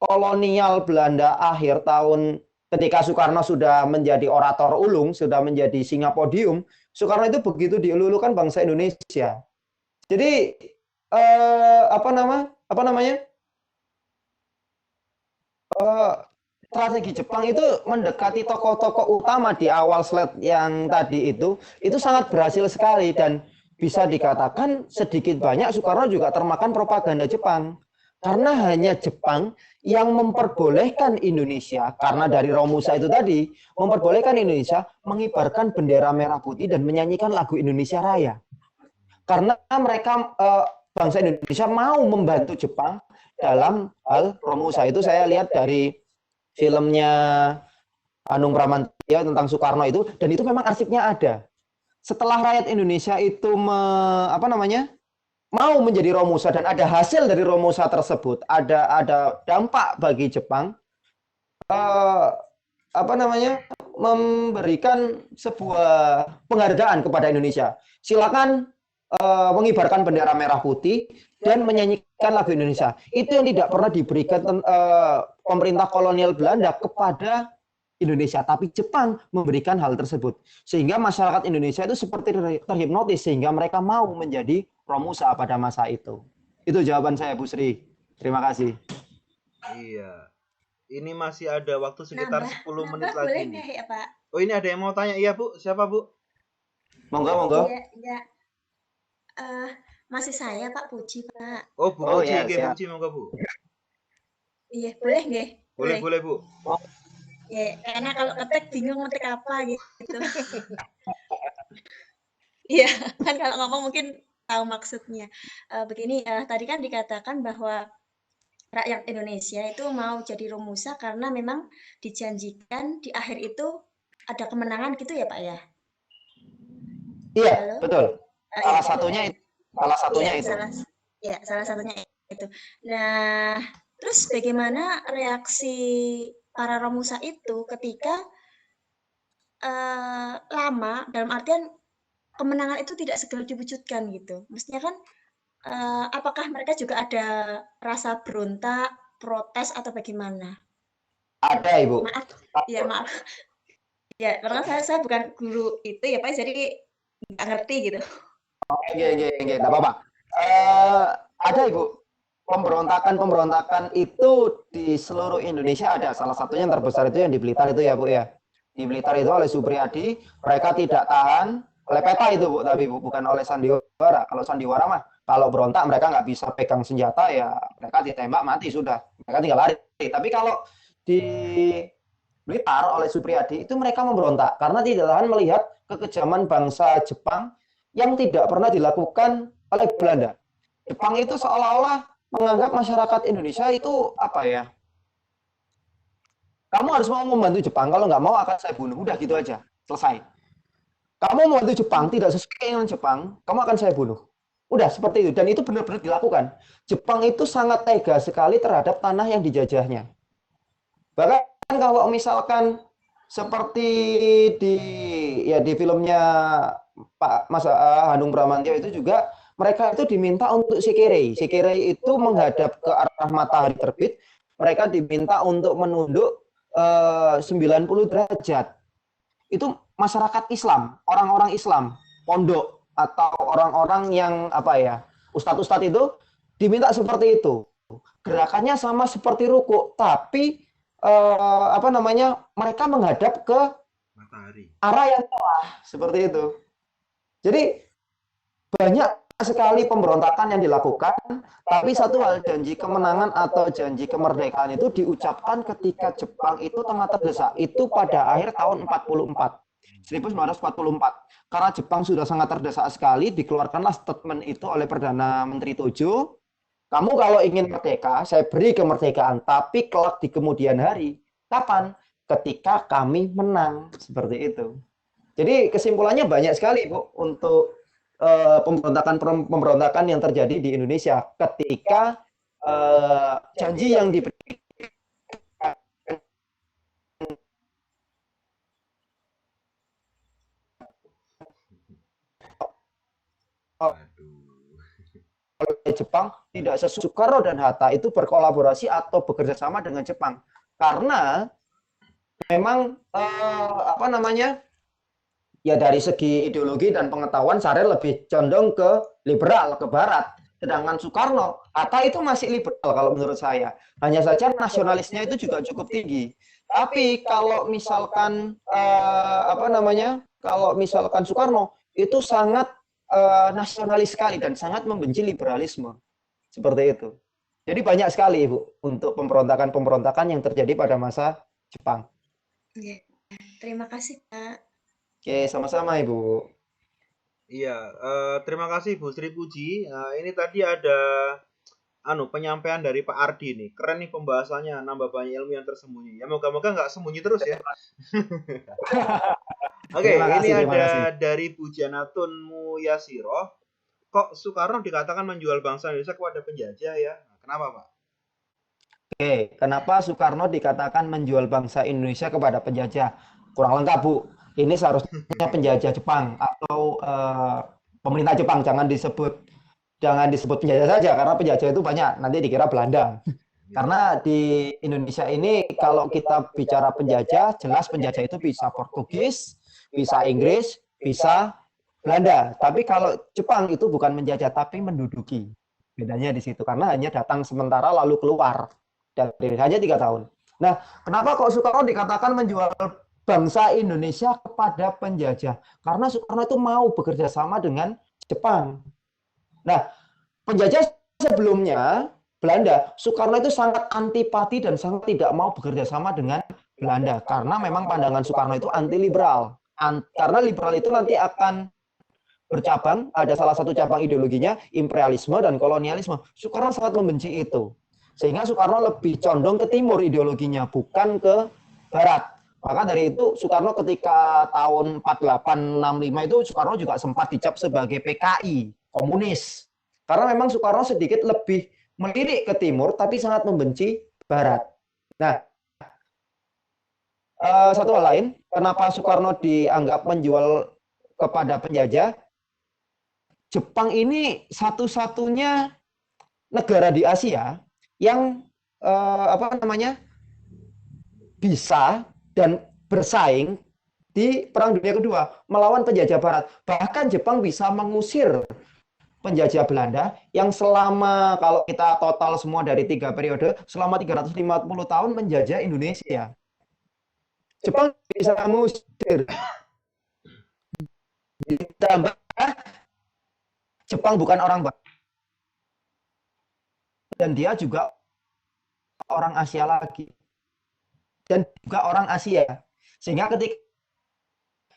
kolonial Belanda akhir tahun, ketika Soekarno sudah menjadi orator ulung, sudah menjadi singa podium, Soekarno itu begitu dielulukan bangsa Indonesia. Jadi strategi Jepang itu mendekati tokoh-tokoh utama di awal slide yang tadi itu sangat berhasil sekali, dan bisa dikatakan sedikit banyak Soekarno juga termakan propaganda Jepang. Karena hanya Jepang yang memperbolehkan Indonesia, karena dari Romusa itu tadi, memperbolehkan Indonesia mengibarkan bendera merah putih dan menyanyikan lagu Indonesia Raya. Karena mereka, bangsa Indonesia mau membantu Jepang dalam hal Romusa. Itu saya lihat dari filmnya Hanung Bramantyo tentang Soekarno itu, dan itu memang arsipnya ada. Setelah rakyat Indonesia itu mau menjadi Romusa dan ada hasil dari Romusa tersebut, ada dampak bagi Jepang, memberikan sebuah penghargaan kepada Indonesia. Silakan mengibarkan bendera merah putih dan menyanyikan lagu Indonesia. Itu yang tidak pernah diberikan pemerintah kolonial Belanda kepada Indonesia, tapi Jepang memberikan hal tersebut, sehingga masyarakat Indonesia itu seperti terhipnotis, sehingga mereka mau menjadi Romusa pada masa itu. Itu jawaban saya, Bu Sri. Terima kasih. Iya. Ini masih ada waktu sekitar 10 menit lagi. Boleh nggak ya, Pak? Oh, ini ada yang mau tanya. Iya, Bu. Siapa, Bu? Monggo. Iya. Masih saya, Pak Puji, Pak. Oh, Bu Puji. Iya, Puji, monggo, Bu. Iya, boleh nggak? Boleh, Bu. Ya, karena kalau ketik bingung ngetik apa gitu. Iya, kan kalau ngomong mungkin tahu maksudnya. Begini, tadi kan dikatakan bahwa rakyat Indonesia itu mau jadi Romusa karena memang dijanjikan di akhir itu ada kemenangan gitu ya, Pak ya? Iya, betul. Salah satunya itu. Salah satunya itu. Nah, terus bagaimana reaksi para Romusa itu ketika lama, dalam artian kemenangan itu tidak segera diwujudkan gitu. Maksudnya kan apakah mereka juga ada rasa berontak, protes atau bagaimana? Ada Ibu. Maaf, ya maaf. Ya, karena saya bukan guru itu ya Pak, jadi nggak ngerti gitu. Oke, nggak apa-apa. Ada Ibu, pemberontakan itu di seluruh Indonesia ada. Salah satunya yang terbesar itu yang di Blitar itu ya Bu ya. Di Blitar itu oleh Supriyadi, mereka tidak tahan oleh peta itu Bu, tapi Bu, bukan oleh sandiwara. Kalau sandiwara mah, kalau berontak mereka nggak bisa pegang senjata ya mereka ditembak mati sudah. Mereka tinggal lari. Tapi kalau di Blitar oleh Supriyadi itu mereka memberontak karena tidak tahan melihat kekejaman bangsa Jepang yang tidak pernah dilakukan oleh Belanda. Jepang itu seolah-olah menganggap masyarakat Indonesia itu apa ya? Kamu harus mau membantu Jepang, kalau nggak mau akan saya bunuh. Udah gitu aja, selesai. Kamu membantu Jepang, tidak sesuai dengan Jepang, kamu akan saya bunuh. Udah seperti itu, dan itu benar-benar dilakukan. Jepang itu sangat tega sekali terhadap tanah yang dijajahnya. Bahkan kalau misalkan seperti di di filmnya Pak Mas Hanung Bramantyo itu juga mereka itu diminta untuk sekirei. Sekirei itu menghadap ke arah matahari terbit. Mereka diminta untuk menunduk 90 derajat. Itu masyarakat Islam, orang-orang Islam, pondok atau orang-orang yang apa ya, ustadz-ustadz itu diminta seperti itu. Gerakannya sama seperti ruku, tapi apa namanya, mereka menghadap ke Matahari. arah yang salah, seperti itu. Jadi banyak sekali pemberontakan yang dilakukan, tapi satu hal, janji kemenangan atau janji kemerdekaan itu diucapkan ketika Jepang itu tengah terdesak. Itu pada akhir tahun 1944. Karena Jepang sudah sangat terdesak sekali, dikeluarkanlah statement itu oleh Perdana Menteri Tojo. Kamu kalau ingin merdeka, saya beri kemerdekaan, tapi kelak di kemudian hari. Kapan? Ketika kami menang. Seperti itu. Jadi kesimpulannya banyak sekali, Bu, untuk pemberontakan yang terjadi di Indonesia ketika janji yang diberikan oleh Jepang tidak sesuai. Soekarno dan Hatta itu berkolaborasi atau bekerja sama dengan Jepang karena memang apa namanya, ya dari segi ideologi dan pengetahuan Sarel lebih condong ke liberal, ke barat. Sedangkan Soekarno, Hatta itu masih liberal kalau menurut saya. Hanya saja nasionalisnya itu juga cukup tinggi. Tapi kalau misalkan apa namanya, kalau misalkan Soekarno itu sangat nasionalis sekali dan sangat membenci liberalisme. Seperti itu. Jadi banyak sekali Ibu untuk pemberontakan-pemberontakan yang terjadi pada masa Jepang. Oke. Terima kasih Pak. Oke, sama-sama Ibu. Iya, terima kasih Bu Sri Puji. Ini tadi ada penyampaian dari Pak Ardi nih. Keren nih pembahasannya, nambah banyak ilmu yang tersembunyi. Ya moga-moga nggak sembunyi terus ya. Oke, ini ada dari Bu Janatun Muyasiro. Kok Soekarno dikatakan menjual bangsa Indonesia kepada penjajah ya? Kenapa Pak? Oke, kenapa Soekarno dikatakan menjual bangsa Indonesia kepada penjajah? Kurang lengkap Bu. Ini seharusnya penjajah Jepang atau pemerintah Jepang, jangan disebut penjajah saja karena penjajah itu banyak, nanti dikira Belanda. Karena di Indonesia ini kalau kita bicara penjajah, jelas penjajah itu bisa Portugis, bisa Inggris, bisa Belanda. Tapi kalau Jepang itu bukan menjajah tapi menduduki. Bedanya di situ karena hanya datang sementara lalu keluar dari hanya 3 tahun. Nah, kenapa kok Soekarno dikatakan menjual bangsa Indonesia kepada penjajah? Karena Soekarno itu mau bekerja sama dengan Jepang. Nah, penjajah sebelumnya Belanda, Soekarno itu sangat antipati dan sangat tidak mau bekerja sama dengan Belanda karena memang pandangan Soekarno itu anti liberal. Karena liberal itu nanti akan bercabang, ada salah satu cabang ideologinya imperialisme dan kolonialisme. Soekarno sangat membenci itu. Sehingga Soekarno lebih condong ke timur ideologinya, bukan ke barat. Maka dari itu Soekarno ketika tahun 4865 itu Soekarno juga sempat dicap sebagai PKI, komunis. Karena memang Soekarno sedikit lebih melirik ke timur tapi sangat membenci barat. Nah, satu hal lain, kenapa Soekarno dianggap menjual kepada penjajah? Jepang ini satu-satunya negara di Asia yang apa namanya, bisa dan bersaing di Perang Dunia Kedua melawan penjajah Barat. Bahkan Jepang bisa mengusir penjajah Belanda yang selama, kalau kita total semua dari 3 periode, selama 350 tahun menjajah Indonesia. Jepang bisa mengusir. Ditambah Jepang bukan orang Barat dan dia juga orang Asia lagi dan juga orang Asia. Sehingga ketika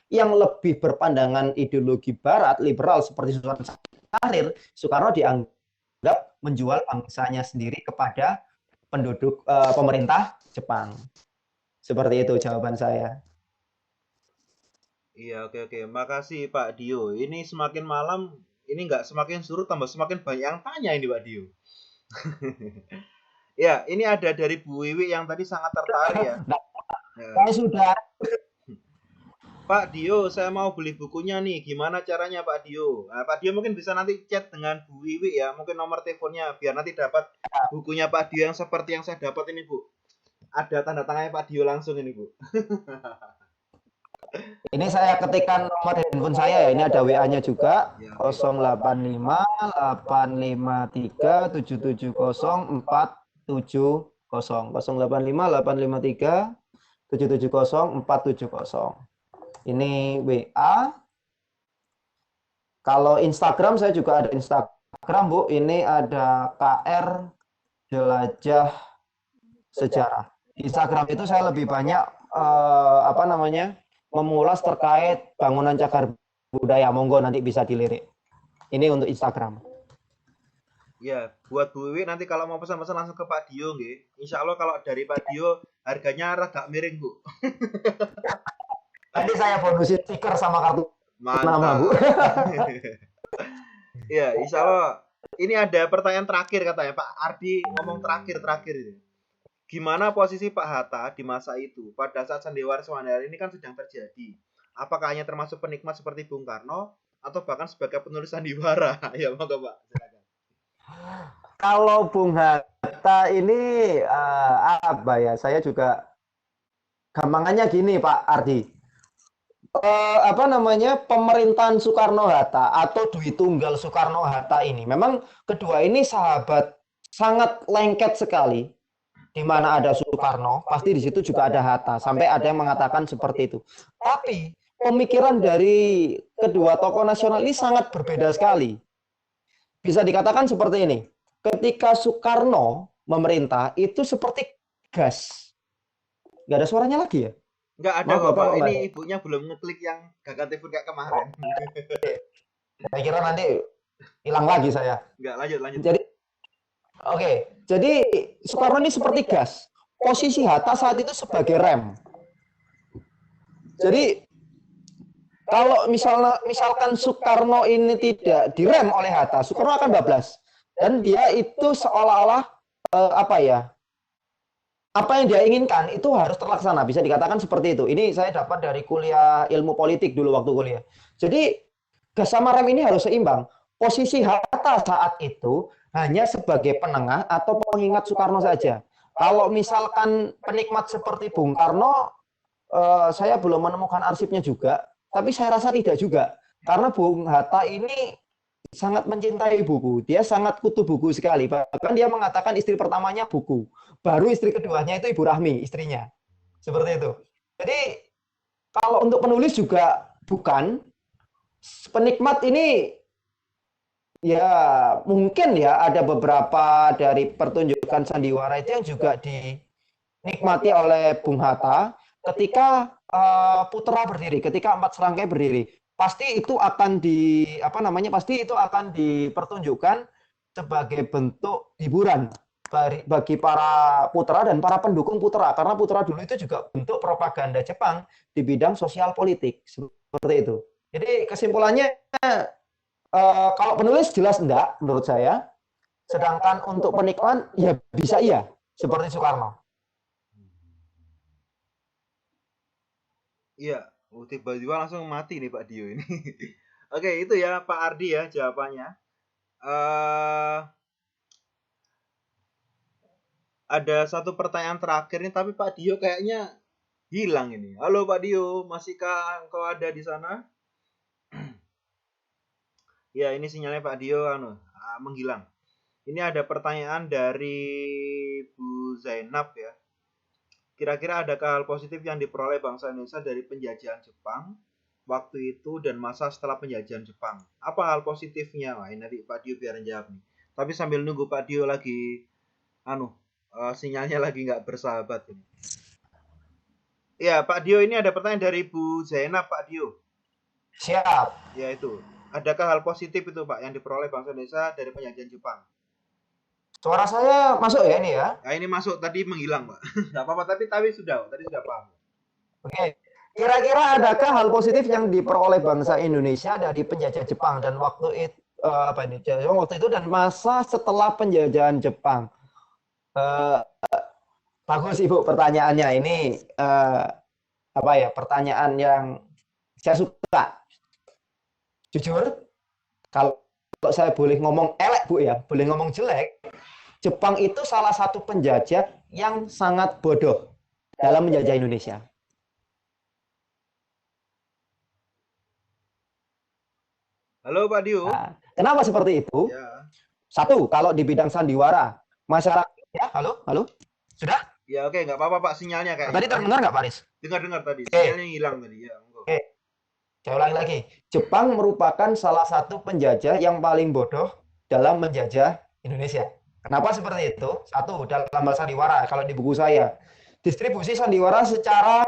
yang lebih berpandangan ideologi Barat liberal seperti Sukarno Tahrir, Soekarno dianggap menjual bangsanya sendiri kepada penduduk pemerintah Jepang. Seperti itu jawaban saya. Iya, oke. Makasih Pak Dio. Ini semakin malam, ini nggak semakin surut, tambah semakin banyak yang tanya ini Pak Dio. Ya, ini ada dari Bu Wiwi yang tadi sangat tertarik ya. Saya sudah. Pak Dio, saya mau beli bukunya nih. Gimana caranya Pak Dio? Nah, Pak Dio mungkin bisa nanti chat dengan Bu Wiwi ya. Mungkin nomor teleponnya biar nanti dapat bukunya Pak Dio yang seperti yang saya dapat ini Bu. Ada tanda tangannya Pak Dio langsung ini Bu. Ini saya ketikkan nomor handphone saya ya. Ini ada WA-nya juga. 085 853 770 470. 085 853 770 470. Ini WA. Kalau Instagram saya juga ada Instagram, Bu. Ini ada KR Jelajah Sejarah. Di Instagram itu saya lebih banyak memulas terkait bangunan cagar budaya. Monggo nanti bisa dilirik. Ini untuk Instagram. Ya, buat Bu Wiwi nanti kalau mau pesan-pesan langsung ke Pak Dio nggih. Insya Allah kalau dari Pak Dio harganya rada miring, Bu. Nanti saya bonusin stiker sama kartu nama, Bu. Ya, insya Allah. Ini ada pertanyaan terakhir katanya Pak Ardi ngomong terakhir ini. Gimana posisi Pak Hatta di masa itu pada saat sandiwara Swandaria ini kan sedang terjadi? Apakah hanya termasuk penikmat seperti Bung Karno atau bahkan sebagai penulis sandiwara? Ya, monggo Pak. Silakan. Kalau Bung Hatta ini saya juga gampangannya gini Pak Ardi. Pemerintahan Soekarno-Hatta atau Dwi Tunggal Soekarno-Hatta ini memang kedua ini sahabat sangat lengket sekali. Di mana ada Soekarno, pasti di situ juga ada Hatta. Sampai ada yang mengatakan seperti itu. Tapi pemikiran dari kedua tokoh nasional ini sangat berbeda sekali. Bisa dikatakan seperti ini. Ketika Soekarno memerintah itu seperti gas. Nggak ada suaranya lagi ya? Nggak ada kok Pak. Ini ibunya belum ngeklik yang gagal telepon kayak kemarin. Saya kira nanti hilang lagi saya. Nggak, lanjut. Jadi Soekarno ini seperti gas. Posisi Hatta saat itu sebagai rem. Jadi kalau misalkan Soekarno ini tidak direm oleh Hatta, Soekarno akan bablas. Dan dia itu seolah-olah apa yang dia inginkan itu harus terlaksana. Bisa dikatakan seperti itu. Ini saya dapat dari kuliah ilmu politik dulu waktu kuliah. Jadi gas sama rem ini harus seimbang. Posisi Hatta saat itu hanya sebagai penengah atau pengingat Soekarno saja. Kalau misalkan penikmat seperti Bung Karno, saya belum menemukan arsipnya juga, tapi saya rasa tidak juga. Karena Bung Hatta ini sangat mencintai buku. Dia sangat kutu buku sekali. Bahkan dia mengatakan istri pertamanya buku. Baru istri keduanya itu Ibu Rahmi, istrinya. Seperti itu. Jadi kalau untuk penulis juga bukan. Penikmat ini ya mungkin ya ada beberapa dari pertunjukan sandiwara itu yang juga dinikmati oleh Bung Hatta ketika Putra berdiri, ketika Empat Serangkai berdiri. Pasti itu akan pasti itu akan dipertunjukkan sebagai bentuk hiburan bagi para putra dan para pendukung putra, karena putra dulu itu juga bentuk propaganda Jepang di bidang sosial politik seperti itu. Jadi kesimpulannya kalau penulis jelas enggak menurut saya. Sedangkan untuk penikmat ya bisa iya seperti Soekarno. Iya, tiba-tiba langsung mati nih Pak Dio ini. Oke, itu ya Pak Ardi ya jawabannya. ada satu pertanyaan terakhir nih, tapi Pak Dio kayaknya hilang ini. Halo Pak Dio, masihkah engkau ada di sana? Ya, ini sinyalnya Pak Dio menghilang. Ini ada pertanyaan dari Bu Zainab ya. Kira-kira adakah hal positif yang diperoleh bangsa Indonesia dari penjajahan Jepang waktu itu dan masa setelah penjajahan Jepang? Apa hal positifnya? Wah, ini nanti Pak Dio biar jawab nih. Tapi sambil nunggu Pak Dio lagi sinyalnya lagi nggak bersahabat ini. Ya, Pak Dio, ini ada pertanyaan dari Bu Zainab, Pak Dio. Siap. Ya, itu. Adakah hal positif itu, Pak, yang diperoleh bangsa Indonesia dari penjajahan Jepang? Suara saya masuk ya ini ya? Nah, ini masuk, tadi menghilang, Pak. Nggak apa-apa, tadi sudah paham. Oke. Kira-kira adakah hal positif yang diperoleh bangsa Indonesia dari penjajah Jepang dan waktu itu dan masa setelah penjajahan Jepang? Bagus Ibu pertanyaannya ini pertanyaan yang saya suka. Jujur, kalau saya boleh ngomong elek Bu ya, boleh ngomong jelek, Jepang itu salah satu penjajah yang sangat bodoh dalam menjajah Indonesia. Halo Pak Dio. Nah, kenapa seperti itu? Ya. Satu, kalau di bidang sandiwara, masyarakat ya, halo, sudah? Ya oke, nggak apa-apa Pak, sinyalnya kayak. Tadi terdengar nggak Pak Riz? Dengar tadi, sinyalnya hilang tadi ya. Oke, saya ulangi lagi. Jepang merupakan salah satu penjajah yang paling bodoh dalam menjajah Indonesia. Kenapa seperti itu? Satu, dalam hal sandiwara, kalau di buku saya, distribusi sandiwara secara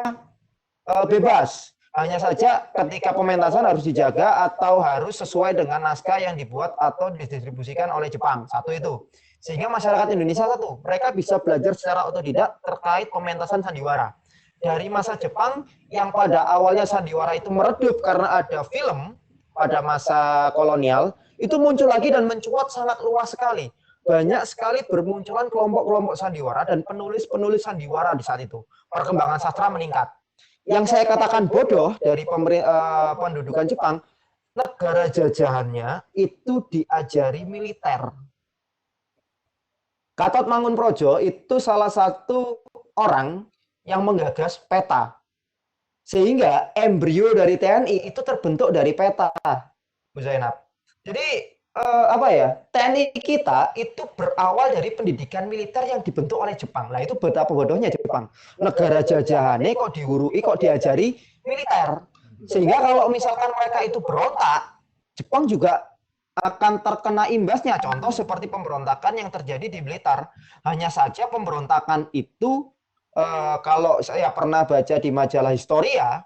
bebas. Hanya saja ketika pementasan harus dijaga atau harus sesuai dengan naskah yang dibuat atau didistribusikan oleh Jepang. Satu itu. Sehingga masyarakat Indonesia mereka bisa belajar secara otodidak terkait pementasan sandiwara. Dari masa Jepang yang pada awalnya sandiwara itu meredup karena ada film pada masa kolonial, itu muncul lagi dan mencuat sangat luas sekali. Banyak sekali bermunculan kelompok-kelompok sandiwara dan penulis-penulis sandiwara di saat itu. Perkembangan sastra meningkat. Yang saya katakan bodoh dari pendudukan Jepang, negara jajahannya itu diajari militer. Gatot Mangunprojo itu salah satu orang yang menggagas peta. Sehingga embrio dari TNI itu terbentuk dari peta, Bu Zainab. Jadi TNI kita itu berawal dari pendidikan militer yang dibentuk oleh Jepang. Nah, itu betapa bodohnya Jepang. Negara jajahannya kok diurui, kok diajari militer. Sehingga kalau misalkan mereka itu berontak, Jepang juga akan terkena imbasnya. Contoh seperti pemberontakan yang terjadi di Blitar. Hanya saja pemberontakan itu kalau saya pernah baca di majalah Historia,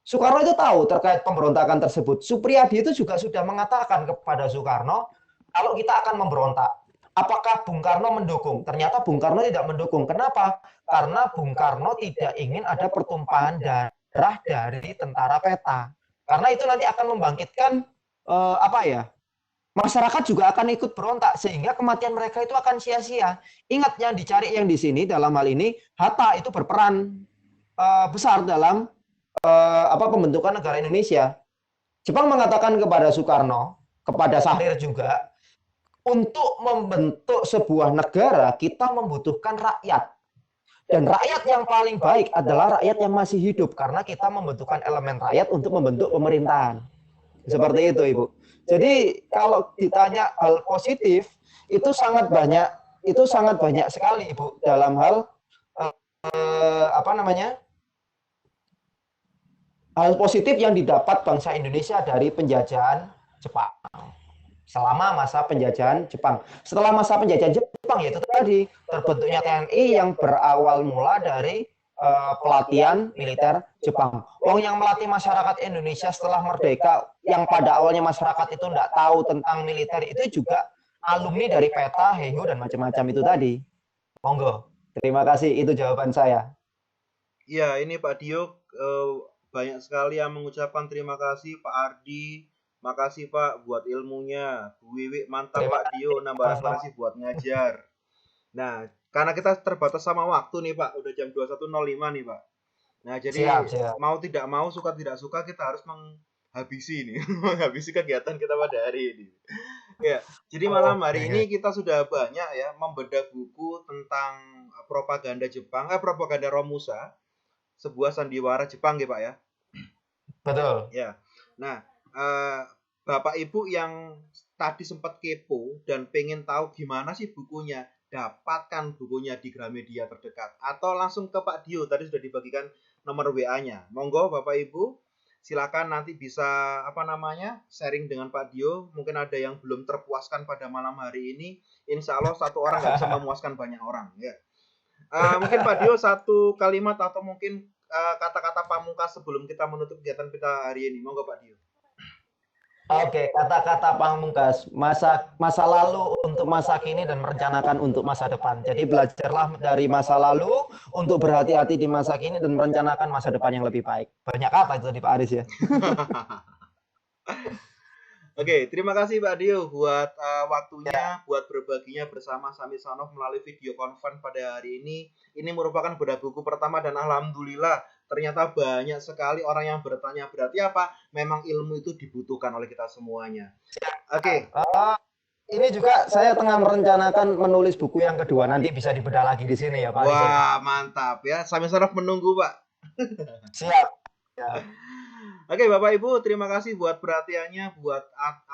Soekarno itu tahu terkait pemberontakan tersebut. Supriyadi itu juga sudah mengatakan kepada Soekarno, kalau kita akan memberontak, apakah Bung Karno mendukung? Ternyata Bung Karno tidak mendukung. Kenapa? Karena Bung Karno tidak ingin ada pertumpahan darah dari tentara peta. Karena itu nanti akan membangkitkan masyarakat juga akan ikut berontak sehingga kematian mereka itu akan sia-sia. Ingat yang dicari yang di sini dalam hal ini Hatta itu berperan besar dalam pembentukan negara Indonesia. Jepang mengatakan kepada Soekarno, kepada Syahrir juga, untuk membentuk sebuah negara kita membutuhkan rakyat. Dan rakyat yang paling baik adalah rakyat yang masih hidup karena kita membutuhkan elemen rakyat untuk membentuk pemerintahan. Seperti itu, Ibu. Jadi kalau ditanya hal positif itu sangat banyak sekali, Ibu, dalam hal hal positif yang didapat bangsa Indonesia dari penjajahan Jepang selama masa penjajahan Jepang. Setelah masa penjajahan Jepang yaitu tadi terbentuknya TNI yang berawal mula dari pelatihan militer Jepang. Yang melatih masyarakat Indonesia setelah merdeka yang pada awalnya masyarakat itu tidak tahu tentang militer itu juga alumni dari PETA, Heiho dan macam-macam itu tadi. Monggo. Terima kasih, itu jawaban saya. Iya, ini Pak Dio banyak sekali yang mengucapkan terima kasih. Pak Ardi, makasih Pak buat ilmunya. Bu Wiwi, mantap Pak Dio, nambah referensi buat ngajar. Nah, karena kita terbatas sama waktu nih Pak, udah jam 21.05 nih Pak. Nah, jadi siap. Mau tidak mau, suka tidak suka, kita harus menghabisi ini, menghabisi kegiatan kita pada hari ini. Ya, jadi malam hari ini kita sudah banyak ya membedah buku tentang propaganda Jepang, propaganda Romusa, sebuah sandiwara Jepang ya Pak ya. Betul. Ya. Nah, Bapak Ibu yang tadi sempat kepo dan pengen tahu gimana sih bukunya, dapatkan bukunya di Gramedia terdekat atau langsung ke Pak Dio, tadi sudah dibagikan nomor WA-nya. Monggo Bapak Ibu, silakan nanti bisa sharing dengan Pak Dio. Mungkin ada yang belum terpuaskan pada malam hari ini. Insya Allah satu orang nggak bisa memuaskan banyak orang ya. Mungkin Pak Dio satu kalimat atau mungkin kata-kata pamungkas sebelum kita menutup kegiatan kita hari ini. Monggo Pak Dio. Oke, kata-kata pamungkas, masa lalu untuk masa kini dan merencanakan untuk masa depan. Jadi belajarlah dari masa lalu untuk berhati-hati di masa kini dan merencanakan masa depan yang lebih baik. Banyak kata itu tadi Pak Aris ya. Oke, terima kasih Pak Dio buat waktunya, buat berbaginya bersama Samisanov melalui video conference pada hari ini. Ini merupakan bedah buku pertama dan alhamdulillah ternyata banyak sekali orang yang bertanya. Berarti apa? Memang ilmu itu dibutuhkan oleh kita semuanya. Oke. Ini juga saya tengah merencanakan menulis buku yang kedua. Nanti bisa dibedah lagi di sini ya Pak Aris. Wah, mantap ya. Samisanov menunggu Pak. Siap. Ya. Oke, Bapak Ibu, terima kasih buat perhatiannya, buat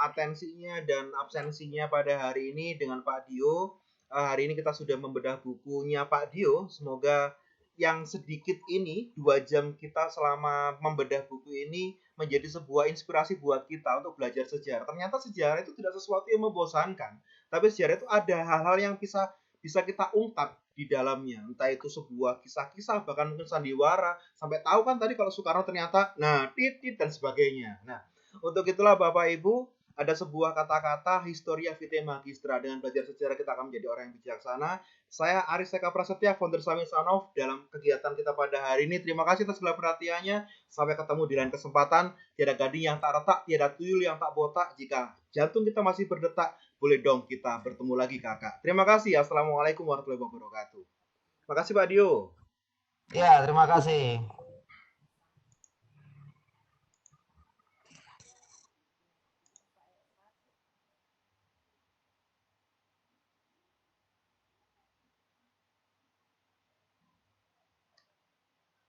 atensinya dan absensinya pada hari ini dengan Pak Dio. Hari ini kita sudah membedah bukunya Pak Dio. Semoga yang sedikit ini 2 jam kita selama membedah buku ini menjadi sebuah inspirasi buat kita untuk belajar sejarah. Ternyata sejarah itu tidak sesuatu yang membosankan, tapi sejarah itu ada hal-hal yang bisa kita ungkap di dalamnya. Entah itu sebuah kisah-kisah, bahkan mungkin sandiwara, sampai tahu kan tadi kalau Soekarno ternyata titit dan sebagainya. Nah, untuk itulah Bapak Ibu, ada sebuah kata-kata Historia Vitae Magistra. Dengan belajar sejarah kita akan menjadi orang yang bijaksana. Saya Aris Eka Prasetya, founder Samisanov dalam kegiatan kita pada hari ini. Terima kasih atas segala perhatiannya. Sampai ketemu di lain kesempatan. Tiada gading yang tak retak, tiada tuyul yang tak botak. Jika jantung kita masih berdetak, boleh dong kita bertemu lagi kakak. Terima kasih. Assalamualaikum warahmatullahi wabarakatuh. Terima kasih Pak Dio. Ya, terima kasih.